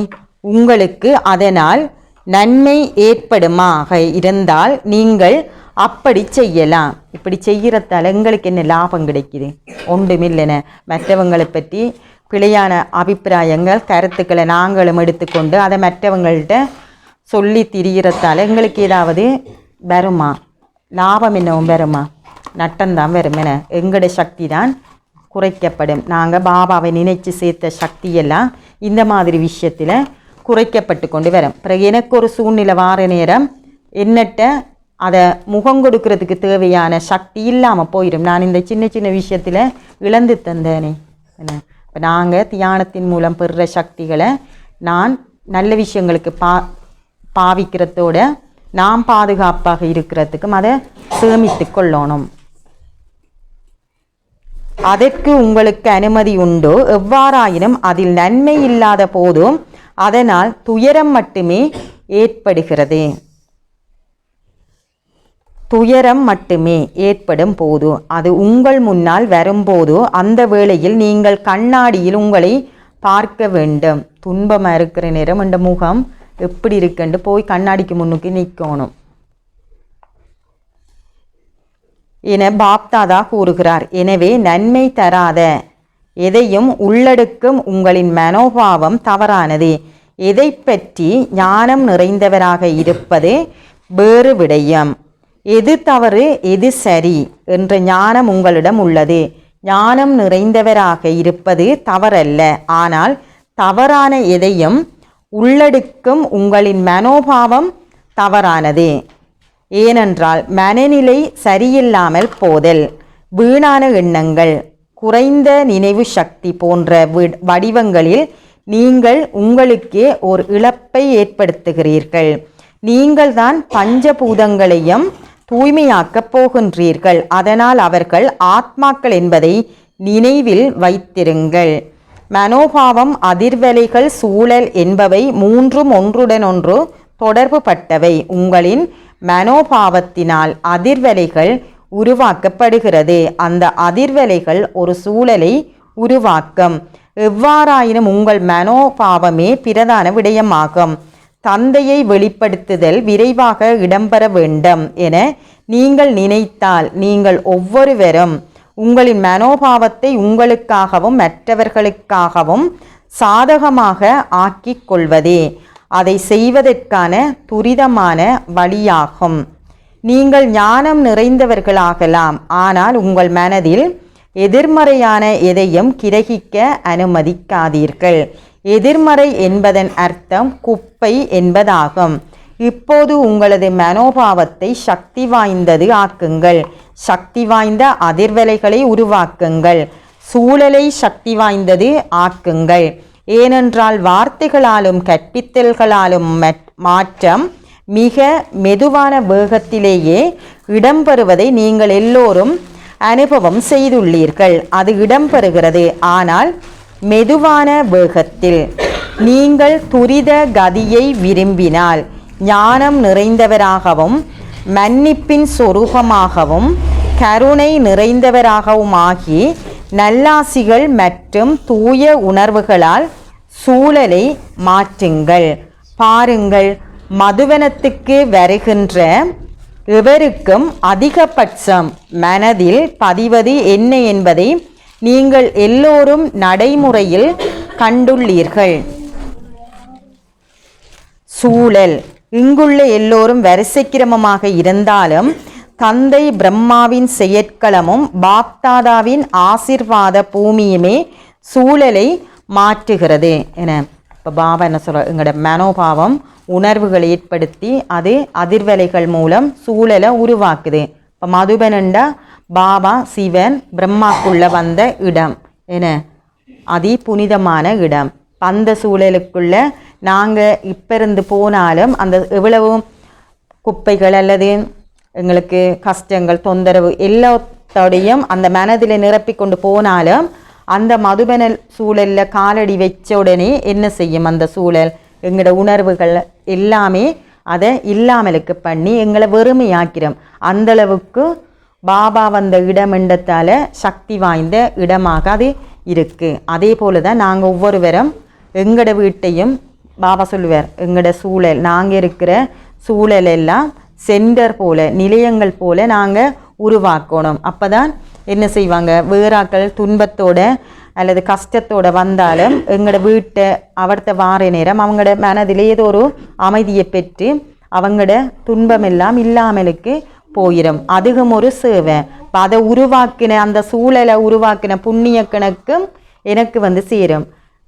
உங்களுக்கு அதனால் நன்மை ஏற்படுமாக இருந்தால் நீங்கள் அப்படி செய்யலாம். இப்படி செய்கிறதால எங்களுக்கு என்ன லாபம் கிடைக்குது? ஒன்றுமில்லைன. மற்றவங்களை பற்றி பிழையான அபிப்பிராயங்கள் கருத்துக்களை நாங்களும் எடுத்துக்கொண்டு அதை மற்றவங்கள்ட்ட சொல்லி திரிகிறதால எங்களுக்கு ஏதாவது வருமா? லாபம் என்னவும் வருமா? நட்டம்தான் வரும். என எங்களுடைய சக்தி தான் குறைக்கப்படும். நாங்கள் பாபாவை நினைச்சு சேர்த்த சக்தியெல்லாம் இந்த மாதிரி விஷயத்தில் குறைக்கப்பட்டு கொண்டு வரும். பிறகு எனக்கு ஒரு சூழ்நிலை வார நேரம் என்னட்ட அதை முகம் கொடுக்கறதுக்கு தேவையான சக்தி இல்லாமல் போயிடும். நான் இந்த சின்ன சின்ன விஷயத்தில் இழந்து தந்தேனே. என்ன இப்போ நாங்கள் தியானத்தின் மூலம் பெறுற சக்திகளை நான் நல்ல விஷயங்களுக்கு பாவிக்கிறதோட நாம் பாதுகாப்பாக இருக்கிறதுக்கும் அதை சேமித்து கொள்ளணும். அதற்கு உங்களுக்கு அனுமதி உண்டோ? எவ்வாறாயினும் அதில் நன்மை இல்லாத போதும் அதனால் துயரம் மட்டுமே ஏற்படுகிறது. துயரம் மட்டுமே ஏற்படும் போது, அது உங்கள் முன்னால் வரும்போதோ அந்த வேளையில் நீங்கள் கண்ணாடியில் உங்களை பார்க்க வேண்டும். துன்பமாக இருக்கிற நேரம் இந்த முகம் எப்படி இருக்குன்னு போய் கண்ணாடிக்கு முன்னுக்கு நிற்கணும் என பாப்தாதா கூறுகிறார். எனவே நன்மை தராத எதையும் உள்ளடக்கும் உங்களின் மனோபாவம் தவறானது. எதை பற்றி ஞானம் நிறைந்தவராக இருப்பது வேறு விடயம். எது தவறு எது சரி என்ற ஞானம் உங்களிடம் உள்ளது. ஞானம் நிறைந்தவராக இருப்பது தவறல்ல, ஆனால் தவறான எதையும் உள்ளடக்கும் உங்களின் மனோபாவம் தவறானது. ஏனென்றால் மனநிலை சரியில்லாமல் போதல், வீணான எண்ணங்கள், குறைந்த நினைவு சக்தி போன்ற வடிவங்களில் நீங்கள் உங்களுக்கே ஒரு இழப்பை ஏற்படுத்துகிறீர்கள். நீங்கள் தான் பஞ்சபூதங்களையும் தூய்மையாக்கப் போகின்றீர்கள். அதனால் அவர்கள் ஆத்மாக்கள் என்பதை நினைவில் வைத்திருங்கள். மனோபாவம், அதிர்வலைகள், சூழல் என்பவை மூன்றும் ஒன்றுடன் ஒன்று தொடர்பு பட்டவை. உங்களின் மனோபாவத்தினால் அதிர்வலைகள் உருவாக்கப்படுகிறது. அந்த அதிர்வலைகள் ஒரு சூழலை உருவாக்கும். எவ்வாறாயினும் உங்கள் மனோபாவமே பிரதான விடயமாகும். தந்தையை வெளிப்படுத்துதல் விரைவாக இடம்பெற வேண்டும் என நீங்கள் நினைத்தால் நீங்கள் ஒவ்வொருவரும் உங்களின் மனோபாவத்தை உங்களுக்காகவும் மற்றவர்களுக்காகவும் சாதகமாக ஆக்கிக் கொள்வதே அதை செய்வதற்கான துரிதமான வழியாகும். நீங்கள் ஞானம் நிறைந்தவர்களாகலாம், ஆனால் உங்கள் மனதில் எதிர்மறையான எதையும் கிரகிக்க அனுமதிக்காதீர்கள். எதிர்மறை என்பதன் அர்த்தம் குப்பை என்பதாகும். இப்போது உங்களது மனோபாவத்தை சக்தி வாய்ந்தது ஆக்குங்கள். சக்தி வாய்ந்த அதிர்வலைகளை உருவாக்குங்கள். சூழலை சக்தி வாய்ந்தது ஆக்குங்கள். ஏனென்றால் வார்த்தைகளாலும் கற்பித்தல்களாலும் மாற்றம் மிக மெதுவான வேகத்திலேயே இடம்பெறுவதை நீங்கள் எல்லோரும் அனுபவம் செய்துள்ளீர்கள். அது இடம்பெறுகிறது, ஆனால் மெதுவான வேகத்தில். நீங்கள் துரித கதியை விரும்பினால் ஞானம் நிறைந்தவராகவும் மன்னிப்பின் சொரூபமாகவும் கருணை நிறைந்தவராகவும் ஆகி நல்லாசிகள் மற்றும் தூய உணர்வுகளால் சூழலை மாற்றுங்கள். பாருங்கள், மதுவனத்துக்கு வருகின்ற எவருக்கும் அதிகபட்சம் மனதில் பதிவது என்ன என்பதை நீங்கள் எல்லோரும் நடைமுறையில் கண்டுள்ளீர்கள். சூழல். இங்குள்ள எல்லோரும் வரிசைக்கிரமமாக இருந்தாலும் தந்தை பிரம்மாவின் செயற்களமும் பாப்தாதாவின் ஆசிர்வாத பூமியுமே சூழலை மாற்றுகிறது என. இப்போ பாபா என்ன சொல்ற, எங்களோட மனோபாவம் உணர்வுகளை ஏற்படுத்தி அது அதிர்வலைகள் மூலம் சூழலை உருவாக்குது. இப்போ மதுபனண்டா பாபா சிவன் பிரம்மாக்குள்ள வந்த இடம் என, அதி புனிதமான இடம். அந்த சூழலுக்குள்ள நாங்கள் இப்போ இருந்து போனாலும் அந்த எவ்வளவு குப்பைகள் அல்லது எங்களுக்கு கஷ்டங்கள் தொந்தரவு எல்லாத்தோடையும் அந்த மனதில் நிரப்பி கொண்டு போனாலும் அந்த மதுபனல் சூழலில் காலடி வச்ச உடனே என்ன செய்யும்? அந்த சூழல் எங்களோட உணர்வுகள் எல்லாமே அதை இல்லாமலுக்கு பண்ணி எங்களை வெறுமையாக்கிறோம். அந்தளவுக்கு பாபா வந்த இடம் என்றதால் சக்தி வாய்ந்த இடமாக அது இருக்குது. அதே போல தான் நாங்கள் ஒவ்வொருவரும் எங்களோட வீட்டையும் பாபா சொல்லுவார், எங்களோட சூழல், நாங்கள் இருக்கிற சூழல் எல்லாம் சென்டர் போல, நிலையங்கள் போல நாங்கள் உருவாக்கணும். அப்போ தான் என்ன செய்வாங்க, வேறாக்கள் துன்பத்தோட அல்லது கஷ்டத்தோடு வந்தாலும் எங்களோட வீட்டை அவர்த்த வார நேரம் அவங்களோட மனதில் ஏதோ ஒரு அமைதியை பெற்று அவங்களோட துன்பமெல்லாம் இல்லாமலுக்கு போயிடும். அதுவும் ஒரு சேவை. அதை உருவாக்கின அந்த சூழலை உருவாக்கின புண்ணிய கணக்கும் எனக்கு சேரும்.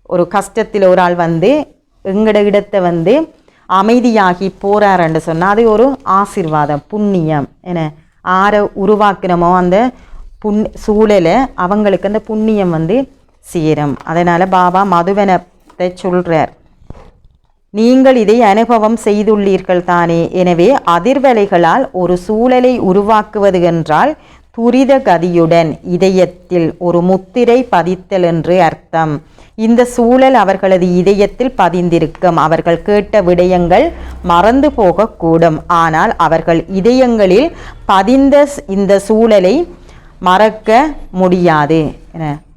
ஒரு கஷ்டத்தில் ஒரு ஆள் எங்களோட இடத்தை அமைதியாகி போறாருன்னு சொன்னால் அது ஒரு ஆசீர்வாதம், புண்ணியம் என. ஆரை உருவாக்கினமோ அந்த சூழலை அவங்களுக்கு அந்த புண்ணியம் சேரும். அதனால் பாபா மதுவனத்தை சொல்கிறார், நீங்கள் இதை அனுபவம் செய்துள்ளீர்கள் தானே. எனவே அதிர்வலைகளால் ஒரு சூழலை உருவாக்குவது என்றால் துரித கதியுடன் இதயத்தில் ஒரு முத்திரை பதித்தல் என்று அர்த்தம். இந்த சூழல் அவர்களது இதயத்தில் பதிந்திருக்கும். அவர்கள் கேட்ட விடயங்கள் மறந்து போகக்கூடும். ஆனால் அவர்கள் இதயங்களில் பதிந்த இந்த சூழலை மறக்க முடியாது.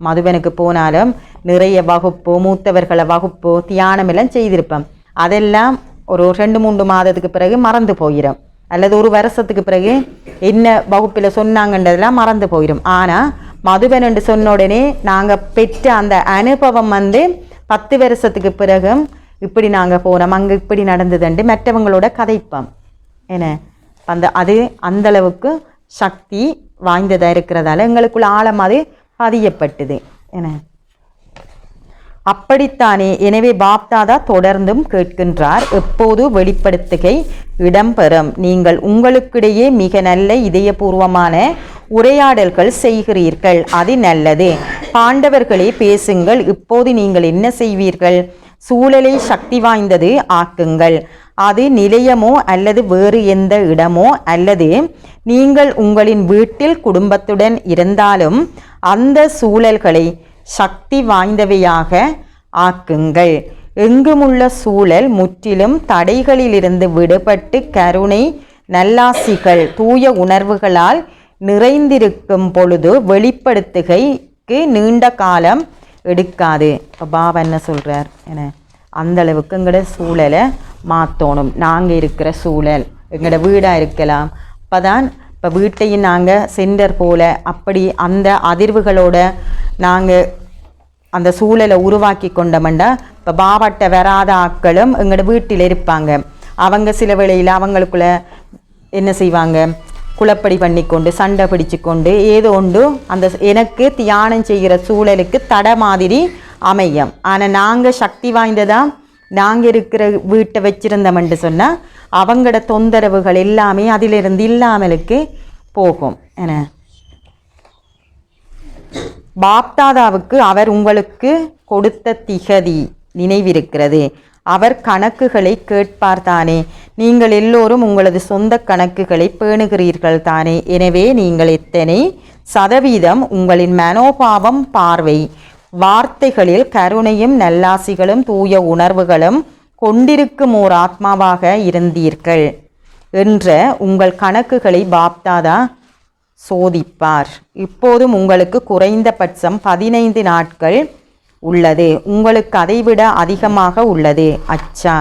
மதுவனுக்கு போனாலும் நிறைய வகுப்பு, மூத்தவர்களை வகுப்பு, தியானம் எல்லாம் செய்திருப்போம். அதெல்லாம் ஒரு 2-3 மாதத்துக்கு பிறகு மறந்து போயிடும். அல்லது ஒரு வருஷத்துக்கு பிறகு என்ன வகுப்பில் சொன்னாங்கன்றதெல்லாம் மறந்து போயிடும். ஆனால் மதுவன் என்று சொன்ன உடனே நாங்கள் பெற்ற அந்த அனுபவம் 10 வருஷத்துக்கு பிறகு இப்படி நாங்கள் போனோம், அங்கே இப்படி நடந்ததுண்டு மற்றவங்களோட கதைப்போம். அது அந்தளவுக்கு சக்தி வாய்ந்ததாக இருக்கிறதால எங்களுக்குள்ள ஆழம் அது பதியப்பட்டது. அப்படித்தானே. எனவே பாப்தாதா தொடர்ந்தும் கேட்கின்றார், எப்போது வெளிப்படுத்துகை இடம்பெறும். நீங்கள் உங்களுக்கிடையே மிக நல்ல இதயபூர்வமான உரையாடல்கள் செய்கிறீர்கள், அது நல்லது. பாண்டவர்களே பேசுங்கள். இப்போது நீங்கள் என்ன செய்வீர்கள்? சூழலை சக்தி வாய்ந்தது ஆக்குங்கள். அது நிலையமோ அல்லது வேறு எந்த இடமோ அல்லது நீங்கள் உங்களின் வீட்டில் குடும்பத்துடன் இருந்தாலும் அந்த சூழல்களை சக்தி வாய்ந்தவையாக ஆக்குங்கள். எங்குமுள்ள சூழல் முற்றிலும் தடைகளிலிருந்து விடுபட்டு கருணை, நல்லாசிகள், தூய உணர்வுகளால் நிறைந்திருக்கும் பொழுது வெளிப்படுத்துகைக்கு நீண்ட காலம் எடுக்காது. இப்போ பாபா என்ன சொல்கிறார்? அந்தளவுக்கு எங்களோட சூழலை மாற்றணும். நாங்கள் இருக்கிற சூழல் எங்களோட வீடாக இருக்கலாம். அப்போ தான் இப்போ வீட்டையும் நாங்கள் சென்டர் போல் அப்படி அந்த அதிர்வுகளோட நாங்கள் அந்த சூழலை உருவாக்கி கொண்டோம்னா இப்போ பாபாட்ட வராத ஆட்களும் எங்களோட வீட்டில் இருப்பாங்க. அவங்க சில வேளையில் அவங்களுக்குள்ள என்ன செய்வாங்க, குழப்படி பண்ணி கொண்டு சண்டை பிடிச்சு கொண்டு ஏதோ ஒன்று அந்த எனக்கு தியானம் செய்கிற சூழலுக்கு தடை மாதிரி அமையும். ஆனால் நாங்கள் சக்தி வாய்ந்ததாக நாங்கள் இருக்கிற வீட்டை வச்சுருந்தோம்னு சொன்னால் அவங்களோட தொந்தரவுகள் எல்லாமே அதிலிருந்து இல்லாமலுக்கு போகும். பாப்தாதாவுக்கு அவர் உங்களுக்கு கொடுத்த திகதி நினைவிருக்கிறது. அவர் கணக்குகளை கேட்பார் தானே. நீங்கள் எல்லோரும் உங்களது சொந்த கணக்குகளை பேணுகிறீர்கள் தானே. எனவே நீங்கள் எத்தனை சதவீதம் உங்களின் மனோபாவம், பார்வை, வார்த்தைகளில் கருணையும் நல்லாசிகளும் தூய உணர்வுகளும் கொண்டிருக்கும் ஓர் ஆத்மாவாக இருந்தீர்கள் என்ற உங்கள் கணக்குகளை பாப்தாதா சோதிப்பார். இப்போதும் உங்களுக்கு குறைந்தபட்சம் 15 நாட்கள் உள்ளது. உங்களுக்கு அதைவிட அதிகமாக உள்ளது. அச்சா,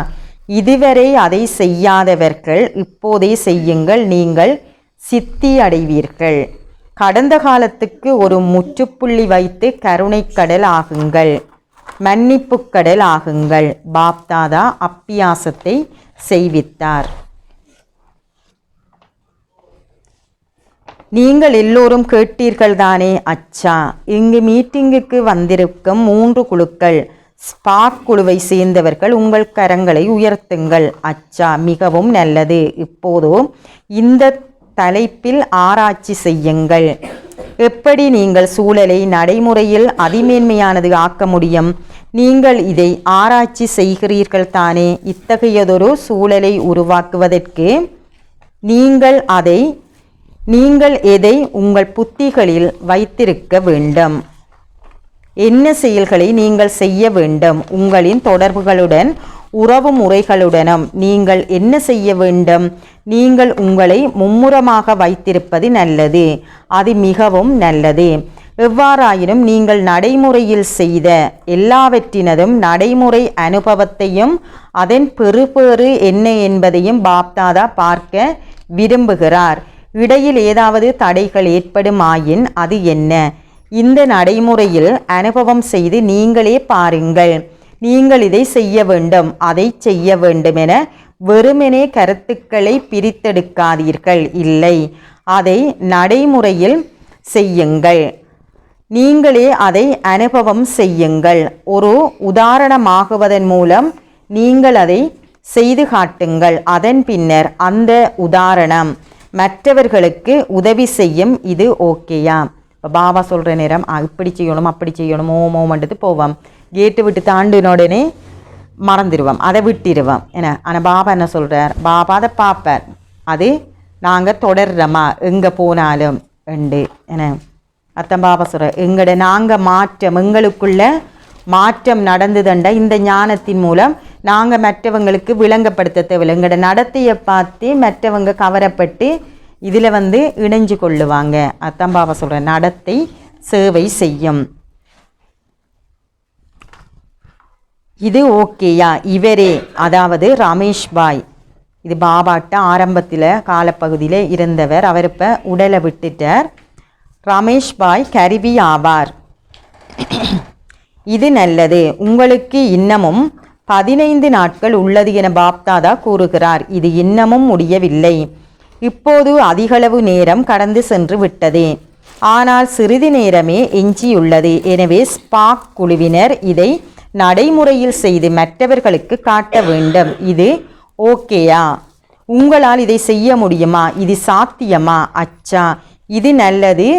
இதுவரை அதை செய்யாதவர்கள் இப்போதே செய்யுங்கள், நீங்கள் சித்தி அடைவீர்கள். கடந்த காலத்துக்கு ஒரு முற்றுப்புள்ளி வைத்து கருணை கடல் ஆகுங்கள், மன்னிப்பு கடல் ஆகுங்கள். பாப்தாதா அப்பியாசத்தை செய்வித்தார். நீங்கள் எல்லோரும் கேட்டீர்கள் தானே. அச்சா, இங்கு மீட்டிங்குக்கு வந்திருக்கும் 3 குழுக்கள். ஸ்பாக் குழுவை சேர்ந்தவர்கள் உங்கள் கரங்களை உயர்த்துங்கள். அச்சா, மிகவும் நல்லது. இப்போதோ இந்த தலைப்பில் ஆராய்ச்சி செய்யுங்கள். எப்படி நீங்கள் சூழலை நடைமுறையில் அதிமேன்மையானது ஆக்க முடியும்? நீங்கள் இதை ஆராய்ச்சி செய்கிறீர்கள் தானே. இத்தகையதொரு சூழலை உருவாக்குவதற்கு நீங்கள் எதை உங்கள் புத்திகளில் வைத்திருக்க வேண்டும்? என்ன செயல்களை நீங்கள் செய்ய வேண்டும்? உங்களின் தொடர்புகளுடன், உறவு முறைகளுடனும் நீங்கள் என்ன செய்ய வேண்டும்? நீங்கள் உங்களை மும்முரமாக வைத்திருப்பது நல்லது, அது மிகவும் நல்லது. எவ்வாறாயினும் நீங்கள் நடைமுறையில் செய்த எல்லாவற்றினதும் நடைமுறை அனுபவத்தையும் அதன் பெறுபேறு என்ன என்பதையும் பாப்தாதா பார்க்க விரும்புகிறார். இடையில் ஏதாவது தடைகள் ஏற்படுமாயின் அது என்ன? இந்த நடைமுறையில் அனுபவம் செய்து நீங்களே பாருங்கள். நீங்கள் இதை செய்ய வேண்டும், அதை செய்ய வேண்டும் என வெறுமனே கருத்துக்களை பிரித்தெடுக்காதீர்கள். இல்லை, அதை நடைமுறையில் செய்யுங்கள். நீங்களே அதை அனுபவம் செய்யுங்கள். ஒரு உதாரணமாகுவதன் மூலம் நீங்கள் அதை செய்து காட்டுங்கள். அதன் பின்னர் அந்த உதாரணம் மற்றவர்களுக்கு உதவி செய்யும். இது ஓகேயா? இப்போ பாபா சொல்கிற நேரம் இப்படி செய்யணும் அப்படி செய்யணும் ஓமோமன்றது போவோம். கேட்டு விட்டு தாண்டின உடனே மறந்துடுவோம், அதை விட்டுடுவோம். ஆனால் பாபா என்ன சொல்கிறார்? பாபா அதை பார்ப்பார். அது நாங்கள் தொடர்றோமா, எங்கே போனாலும் உண்டு என அத்தம் பாபா சொல்ற எங்களுக்குள்ள மாற்றம் நடந்துதண்டா இந்த ஞானத்தின் மூலம் நாங்கள் மற்றவங்களுக்கு விளங்கப்படுத்த தேவையில்லை. எங்களோட நடத்தையை பார்த்து மற்றவங்க கவரப்பட்டு இதில் இணைஞ்சு கொள்ளுவாங்க. அத்தம் பாபா சொல்ற நடத்தை சேவை செய்யும். இது ஓகேயா? இவரே அதாவது ரமேஷ் பாய், இது பாபாட்ட ஆரம்பத்தில் காலப்பகுதியில் இருந்தவர். அவர் இப்போ உடலை விட்டுட்டார். ரமேஷ் பாய் கருவி ஆவார். இது நல்லது. உங்களுக்கு இன்னமும் 15 நாட்கள் உள்ளது என பாப்தாதா கூறுகிறார். இது இன்னமும் முடியவில்லை. இப்போது அதிகளவு நேரம் கடந்து சென்று விட்டது. ஆனால் சிறிது நேரமே எஞ்சியுள்ளது. எனவே ஸ்பாக் குழுவினர் இதை நடைமுறையில் செய்து மற்றவர்களுக்கு காட்ட வேண்டும். இது ஓகேயா? உங்களால் இதை செய்ய முடியுமா? இது சாத்தியமா? அச்சா, இது நல்லது,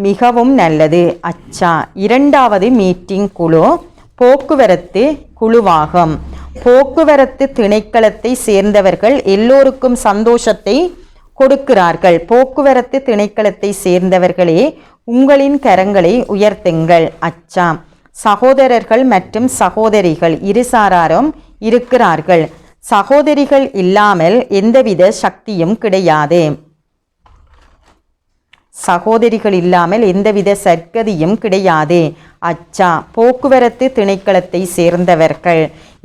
மிகவும் நல்லது. அச்சா. இரண்டாவது மீட்டிங் குழு போக்குவரத்து குழுவாகும். போக்குவரத்து திணைக்களத்தை சேர்ந்தவர்கள் எல்லோருக்கும் சந்தோஷத்தை கொடுக்கிறார்கள். போக்குவரத்து திணைக்களத்தை சேர்ந்தவர்களே உங்களின் கரங்களை உயர்த்துங்கள். அச்சா. சகோதரர்கள் மற்றும் சகோதரிகள் இருசாராரும் இருக்கிறார்கள். சகோதரிகள் இல்லாமல் எந்தவித சக்தியும் கிடையாது. சகோதரிகள் இல்லாமல் எந்தவித சற்கதியும் கிடையாது. அச்சா. போக்குவரத்து திணைக்களத்தை சேர்ந்தவர்கள்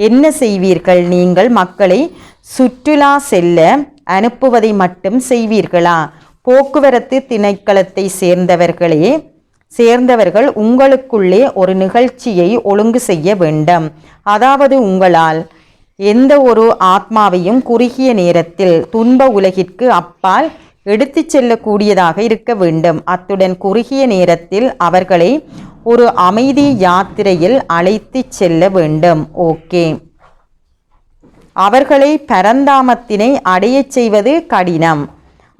என்ன செய்வீர்கள்? நீங்கள் மக்களை சுற்றுலா செல்ல அனுப்புவதை மட்டும் செய்வீர்களா? போக்குவரத்து திணைக்களத்தை சேர்ந்தவர்கள் உங்களுக்குள்ளே ஒரு நிகழ்ச்சியை ஒழுங்கு செய்ய வேண்டும். அதாவது உங்களால் எந்த ஒரு ஆத்மாவையும் குறுகிய நேரத்தில் துன்ப உலகிற்கு அப்பால் எடுத்து செல்லக்கூடியதாக இருக்க வேண்டும். அத்துடன் குறுகிய நேரத்தில் அவர்களை ஒரு அமைதி யாத்திரையில் அழைத்து செல்ல வேண்டும். ஓகே. அவர்களை பரந்தாமத்தினை அடையச் செய்வது கடினம்.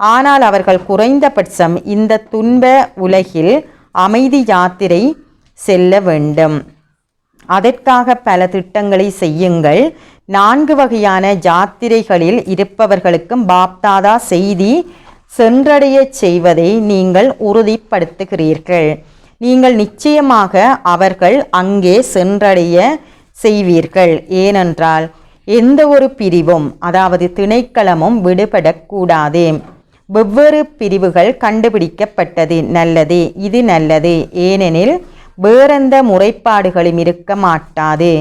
ஆனால் அவர்கள் குறைந்தபட்சம் இந்த துன்ப உலகில் அமைதி யாத்திரை செல்ல வேண்டும். அதற்காக பல திட்டங்களை செய்யுங்கள். 4 வகையான யாத்திரைகளில் இருப்பவர்களுக்கும் பாப்தாதா செய்தி சென்றடைய செய்வதை நீங்கள் உறுதிப்படுத்துகிறீர்கள். நீங்கள் நிச்சயமாக அவர்கள் அங்கே சென்றடைய செய்வீர்கள். ஏனென்றால் எந்த ஒரு பிரிவும் அதாவது திணைக்களமும் விடுபடக்கூடாது. வெவ்வேறு பிரிவுகள் கண்டுபிடிக்கப்பட்டது. நல்லது, இது நல்லது. ஏனெனில் வேறெந்த முறைப்பாடுகளும் இருக்க மாட்டாது.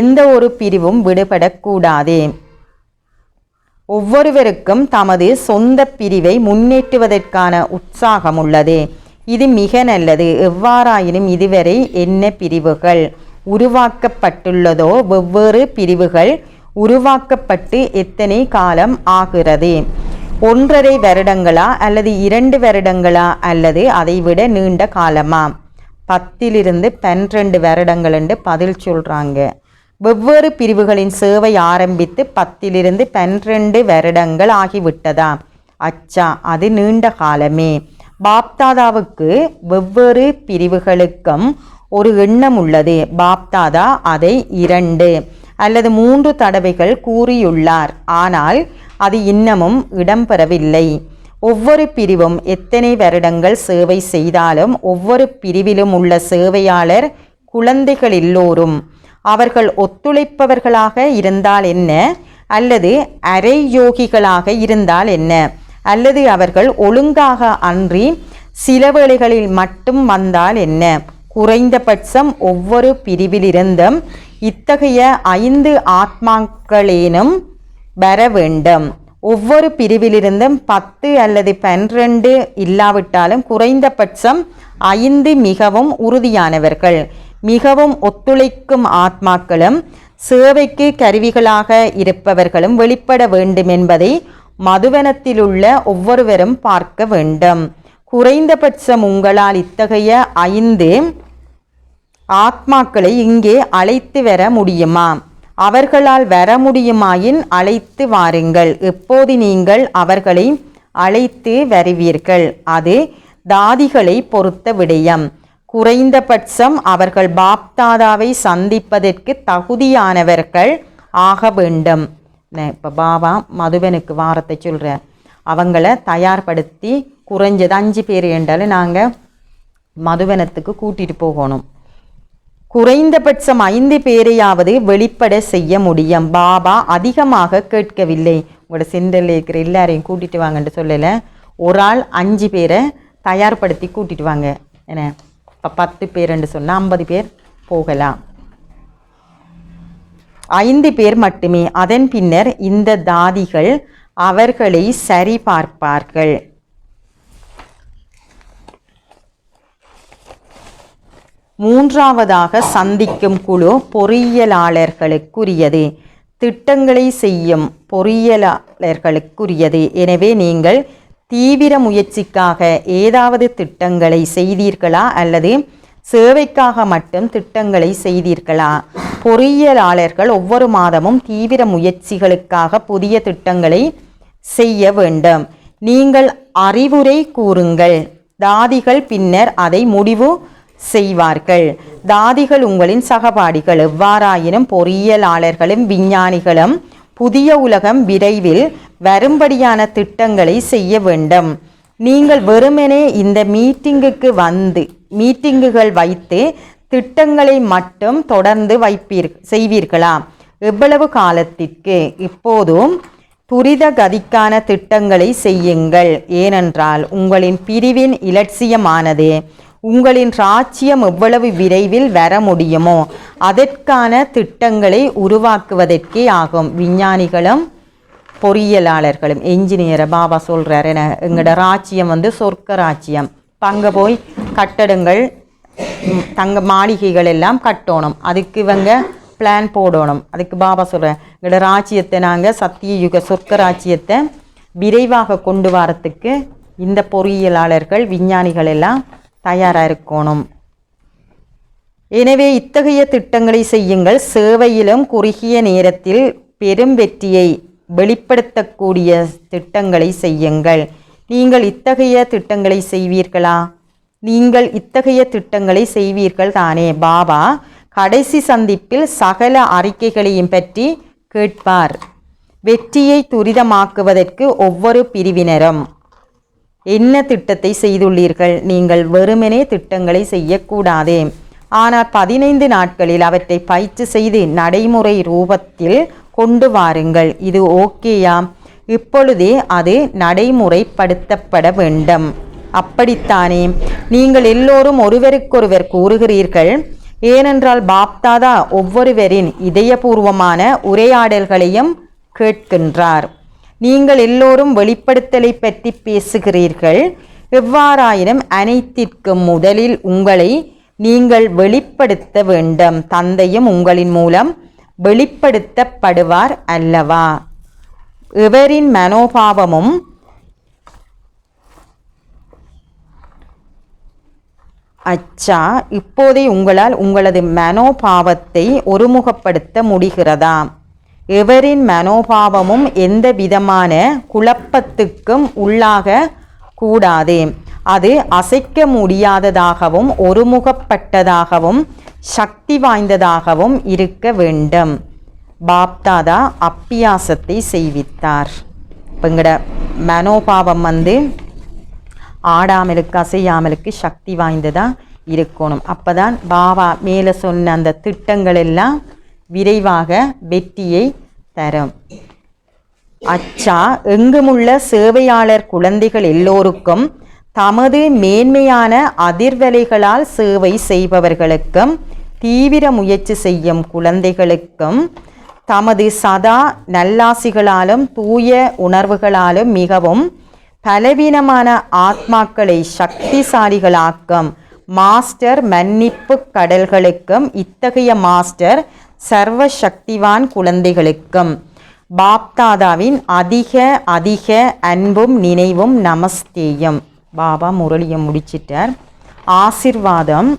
எந்த ஒரு பிரிவும் விடுபடக்கூடாது. ஒவ்வொருவருக்கும் தமது சொந்த பிரிவை முன்னேற்றுவதற்கான உற்சாகம் உள்ளது. இது மிக நல்லது. எவ்வாறாயினும் இதுவரை என்ன பிரிவுகள் உருவாக்கப்பட்டுள்ளதோ வெவ்வேறு பிரிவுகள் உருவாக்கப்பட்டு எத்தனை காலம் ஆகிறது? 1.5 வருடங்களா அல்லது 2 வருடங்களா அல்லது அதைவிட நீண்ட காலமா? 10 to 12 வருடங்கள் என்று பதில் சொல்கிறாங்க. வெவ்வேறு பிரிவுகளின் சேவை ஆரம்பித்து 10 to 12 வருடங்கள் ஆகிவிட்டதா? அச்சா, அது நீண்ட காலமே. பாப்தாதாவுக்கு வெவ்வேறு பிரிவுகளுக்கும் ஒரு எண்ணம் உள்ளது. பாப்தாதா அதை 2 அல்லது 3 தடவைகள் கூறியுள்ளார். ஆனால் அது இன்னமும் இடம்பெறவில்லை. ஒவ்வொரு பிரிவும் எத்தனை வருடங்கள் சேவை செய்தாலும் ஒவ்வொரு பிரிவிலும் உள்ள சேவையாளர் குழந்தைகள் எல்லோரும் அவர்கள் ஒத்துழைப்பவர்களாக இருந்தால் என்ன, அல்லது அரை யோகிகளாக இருந்தால் என்ன, அல்லது அவர்கள் ஒழுங்காக அன்றி சில வேளைகளில் மட்டும் வந்தால் என்ன, குறைந்தபட்சம் ஒவ்வொரு பிரிவிலிருந்தும் இத்தகைய 5 ஆத்மாக்களேனும் வர வேண்டும். ஒவ்வொரு பிரிவிலிருந்தும் 10 அல்லது 12 இல்லாவிட்டாலும் குறைந்தபட்சம் 5 மிகவும் உறுதியானவர்கள், மிகவும் ஒத்துழைக்கும் ஆத்மாக்களும் சேவைக்கு கருவிகளாக இருப்பவர்களும் வெளிப்பட வேண்டும் என்பதை மதுவனத்திலுள்ள ஒவ்வொருவரும் பார்க்க வேண்டும். குறைந்தபட்சம் உங்களால் இத்தகைய 5 ஆத்மாக்களை இங்கே அழைத்து வர முடியுமா? அவர்களால் வர முடியுமாயின் அழைத்து வாருங்கள். எப்போது நீங்கள் அவர்களை அழைத்து வருவீர்கள் அது தாதிகளை பொறுத்த விடயம். குறைந்தபட்சம் அவர்கள் பாப்தாதாவை சந்திப்பதற்கு தகுதியானவர்கள் ஆக வேண்டும். இப்போ பாபா மதுவனுக்கு வாரத்தை சொல்கிறார். அவங்கள தயார்படுத்தி குறைஞ்சது 5 பேர் என்றாலும் நாங்கள் மதுவனத்துக்கு கூட்டிகிட்டு போகணும். குறைந்தபட்சம் 5 பேரையாவது வெளிப்பட செய்ய முடியும். பாபா அதிகமாக கேட்கவில்லை. உங்களோட சென்டரில் இருக்கிற எல்லாரையும் கூட்டிகிட்டு வாங்கன்னு சொல்லலை. ஒரு ஆள் 5 பேரை தயார்படுத்தி கூட்டிகிட்டு வாங்க. என்ன இப்போ 10 பேருன்னு சொன்னால் 50 பேர் போகலாம். 5 பேர் மட்டுமே. அதன் பின்னர் இந்த தாதிகள் அவர்களை சரி பார்ப்பார்கள். மூன்றாவதாக சந்திக்கும் குழு பொறியியலாளர்களுக்குரியது. திட்டங்களை செய்யும் பொறியியலாளர்களுக்குரியது. எனவே நீங்கள் தீவிர முயற்சிக்காக ஏதாவது திட்டங்களை செய்தீர்களா அல்லது சேவைக்காக மட்டும் திட்டங்களை செய்தீர்களா? பொறியியலாளர்கள் ஒவ்வொரு மாதமும் தீவிர முயற்சிகளுக்காக புதிய திட்டங்களை செய்ய வேண்டும். நீங்கள் அறிவுரை கூறுங்கள். தாதிகள் பின்னர் அதை முடிவு செய்வார்கள். தாதிகள் உங்களின் சகபாடிகள். எவ்வாறாயினும் பொறியியலாளர்களும் விஞ்ஞானிகளும் புதிய உலகம் விரைவில் வரும்படியான திட்டங்களை செய்ய வேண்டும். நீங்கள் வெறுமனே இந்த மீட்டிங்குகள் வைத்து திட்டங்களை மட்டும் தொடர்ந்து செய்வீர்களா? எவ்வளவு காலத்திற்கு? இப்போதும் துரித கதிக்கான திட்டங்களை செய்யுங்கள். ஏனென்றால் உங்களின் பிரிவின் இலட்சியமானது உங்களின் ராஜ்யம் எவ்வளவு விரைவில் வர முடியுமோ அதற்கான திட்டங்களை உருவாக்குவதற்கே ஆகும். விஞ்ஞானிகளும் பொறியியலாளர்களும் என்ஜினியரை பாபா சொல்கிறார், என எங்களோட ராஜ்யம் சொர்க்க ராஜ்யம். அங்கே போய் கட்டடங்கள் தங்க மாளிகைகள் எல்லாம் கட்டணும். அதுக்கு இவங்க பிளான் போடணும். அதுக்கு பாபா சொல்கிறேன், எங்களோட ராஜ்யத்தை நாங்கள் சத்தியயுக சொர்க்க ராஜ்யத்தை விரைவாக கொண்டு வரத்துக்கு இந்த பொறியியலாளர்கள் விஞ்ஞானிகள் எல்லாம் தயாராக இருக்கணும். எனவே இத்தகைய திட்டங்களை செய்யுங்கள். சேவையிலும் குறுகிய நேரத்தில் பெரும் வெற்றியை வெளிப்படுத்தக்கூடிய திட்டங்களை செய்யுங்கள். நீங்கள் இத்தகைய திட்டங்களை செய்வீர்களா? நீங்கள் இத்தகைய திட்டங்களை செய்வீர்கள் தானே? பாபா கடைசி சந்திப்பில் சகல அறிக்கைகளையும் பற்றி கேட்பார். வெற்றியை துரிதமாக்குவதற்கு ஒவ்வொரு பிரிவினரும் என்ன திட்டத்தை செய்துள்ளீர்கள்? நீங்கள் வெறுமனே திட்டங்களை செய்யக்கூடாது. ஆனால் 15 நாட்களில் அவற்றை பயிற்சி செய்து நடைமுறை ரூபத்தில் கொண்டு வாருங்கள். இது ஓகேயா? இப்பொழுதே அது நடைமுறைப்படுத்தப்பட வேண்டும். அப்படித்தானே? நீங்கள் எல்லோரும் ஒருவருக்கொருவர் கூறுகிறீர்கள். ஏனென்றால் பாப்தாதா ஒவ்வொருவரின் இதயபூர்வமான உரையாடல்களையும் கேட்கின்றார். நீங்கள் எல்லோரும் வெளிப்படுத்தலை பற்றி பேசுகிறீர்கள். எவ்வாறாயினும் அனைத்திற்கும் முதலில் உங்களை நீங்கள் வெளிப்படுத்த வேண்டும். தந்தையும் உங்களின் மூலம் வெளிப்படுத்தப்படுவார் அல்லவா? எவரின் மனோபாவமும் அச்சா, இப்போதே உங்களால் உங்களது மனோபாவத்தை ஒருமுகப்படுத்த முடிகிறதா? எவரின் மனோபாவமும் எந்த விதமான குழப்பத்துக்கும் உள்ளாக கூடாது. அது அசைக்க முடியாததாகவும் ஒருமுகப்பட்டதாகவும் சக்தி வாய்ந்ததாகவும் இருக்க வேண்டும். பாப்தாதா அப்பியாசத்தை செய்வித்தார். இப்போ எங்கட மனோபாவம் ஆடாமலுக்கு அசையாமலுக்கு சக்தி வாய்ந்ததாக இருக்கணும். அப்போ தான் பாபா மேலே சொன்ன அந்த திட்டங்கள் எல்லாம் விரைவாக வெற்றியை தரும். அச்சா, எங்குமுள்ள சேவையாளர் குழந்தைகள் எல்லோருக்கும் தமது மேன்மையான அதிர்வலைகளால் சேவை செய்பவர்களுக்கும் தீவிர முயற்சி செய்யும் குழந்தைகளுக்கும் தமது சதா நல்லாசிகளாலும் தூய உணர்வுகளாலும் மிகவும் பலவீனமான ஆத்மாக்களை சக்திசாலிகளாக்கும் மாஸ்டர் மன்னிப்பு கடல்களுக்கும் இத்தகைய மாஸ்டர் சர்வ சக்திவான் குழந்தைகளுக்கும் பாப்தாதாவின் அதிக அதிக அன்பும் நினைவும் நமஸ்தேயம். பாபா முரளியை முடிச்சிட்டார். ஆசிர்வாதம்.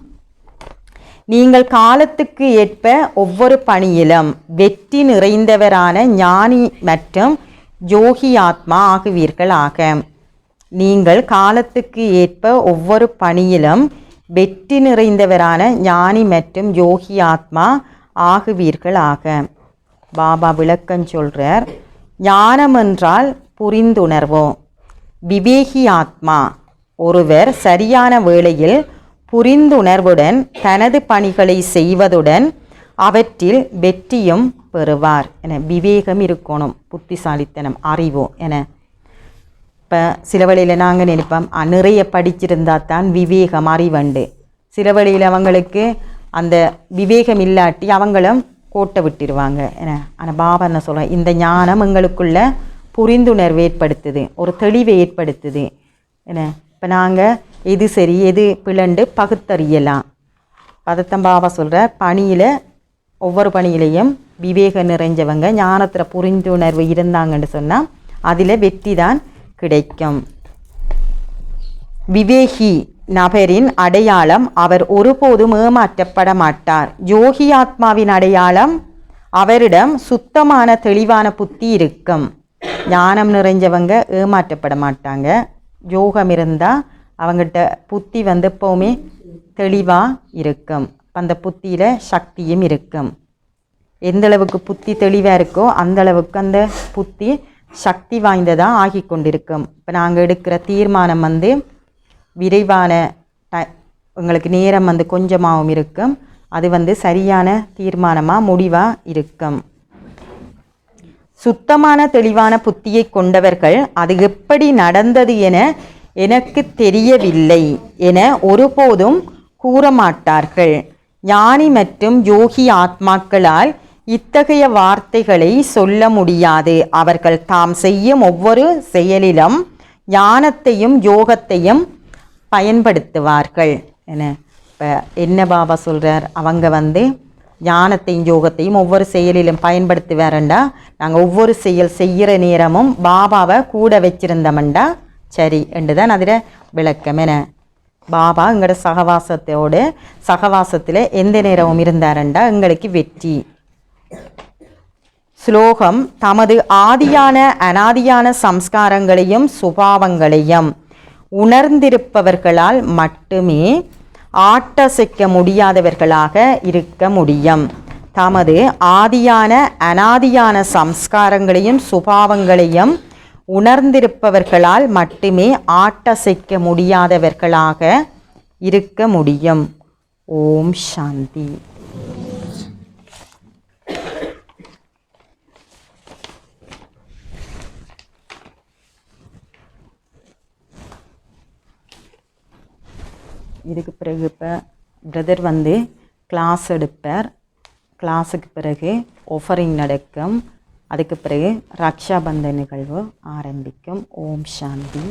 நீங்கள் காலத்துக்கு ஏற்ப ஒவ்வொரு பணியிலும் வெற்றி நிறைந்தவரான ஞானி மற்றும் யோகி ஆத்மா ஆகுவீர்களாக. நீங்கள் காலத்துக்கு ஏற்ப ஒவ்வொரு பணியிலும் வெற்றி நிறைந்தவரான ஞானி மற்றும் யோகி ஆத்மா ஆகுவீர்களாக. பாபா விளக்கம் சொல்கிறார். ஞானம் என்றால் புரிந்துணர்வு. விவேகி ஆத்மா ஒருவர் சரியான வேளையில் புரிந்துணர்வுடன் தனது பணிகளை செய்வதுடன் அவற்றில் வெற்றியும் பெறுவார் என விவேகம் இருக்கணும், புத்திசாலித்தனம், அறிவோ என. இப்போ சில வழியில் நாங்கள் நினைப்போம் நிறைய படிச்சிருந்தா தான் விவேகம் அறிவண்டு. சில வழியில் அவங்களுக்கு அந்த விவேகம் இல்லாட்டி அவங்களும் கோட்டை விட்டுடுவாங்க என. ஆனால் பாபா என்ன சொல்ல, இந்த ஞானம் எங்களுக்குள்ள புரிந்துணர்வு ஏற்படுத்துது, ஒரு தெளிவை ஏற்படுத்துது என. இப்போ நாங்கள் எது சரி எது பிளண்டு பகுத்தறியலாம். அதைத்தான் பாபா சொல்கிற, பணியில் ஒவ்வொரு பணியிலையும் விவேகம் நிறைஞ்சவங்க ஞானத்தில் புரிந்துணர்வு இருந்தாங்கன்னு சொன்னால் அதில் வெற்றி தான் கிடைக்கும். விவேகி நபரின் அடையாளம் அவர் ஒருபோதும் ஏமாற்றப்பட மாட்டார். யோகி ஆத்மாவின் அடையாளம் அவரிடம் சுத்தமான தெளிவான புத்தி இருக்கும். ஞானம் நிறைஞ்சவங்க ஏமாற்றப்பட மாட்டாங்க. யோகம் இருந்தால் அவங்ககிட்ட புத்தி எப்போவுமே தெளிவாக இருக்கும். அந்த புத்தியில் சக்தியும் இருக்கும். எந்த அளவுக்கு புத்தி தெளிவாக இருக்கோ அந்த அளவுக்கு அந்த புத்தி சக்தி வாய்ந்ததாக ஆகி கொண்டிருக்கும். இப்போ நாங்கள் எடுக்கிற தீர்மானம் விரைவான உங்களுக்கு நேரம் கொஞ்சமாகவும் இருக்கும். அது சரியான தீர்மானமாக முடிவாக இருக்கும். சுத்தமான தெளிவான புத்தியை கொண்டவர்கள் அது எப்படி நடந்தது என எனக்கு தெரியவில்லை என ஒருபோதும் கூற மாட்டார்கள். ஞானி மற்றும் யோகி ஆத்மாக்களால் இத்தகைய வார்த்தைகளை சொல்ல முடியாது. அவர்கள் தாம் செய்யும் ஒவ்வொரு செயலிலும் ஞானத்தையும் யோகத்தையும் பயன்படுத்துவார்கள் என. இப்போ என்ன பாபா சொல்கிறார், அவங்க ஞானத்தையும் யோகத்தையும் ஒவ்வொரு செயலிலும் பயன்படுத்துவாரண்டா, நாங்கள் ஒவ்வொரு செயல் செய்கிற நேரமும் பாபாவை கூட வச்சிருந்தோம்டா சரி என்று தான் அதில் விளக்கம் என. பாபா எங்களோட சகவாசத்தில் எந்த நேரமும் இருந்தாரண்டா எங்களுக்கு வெற்றி. ஸ்லோகம், தமது ஆதியான அனாதியான சம்ஸ்காரங்களையும் சுபாவங்களையும் உணர்ந்திருப்பவர்களால் மட்டுமே ஆட்டசைக்க முடியாதவர்களாக இருக்க முடியும். தமது ஆதியான அனாதியான சம்ஸ்காரங்களையும் சுபாவங்களையும் உணர்ந்திருப்பவர்களால் மட்டுமே ஆட்டசைக்க முடியாதவர்களாக இருக்க முடியும். ஓம் சாந்தி. இதுக்கு பிறகு இப்போ பிரதர் கிளாஸ் எடுப்பார். கிளாஸுக்கு பிறகு ஒஃபரிங் நடக்கும். அதுக்கு பிறகு ரக்ஷாபந்தன் நிகழ்வு ஆரம்பிக்கும். ஓம் சாந்தி.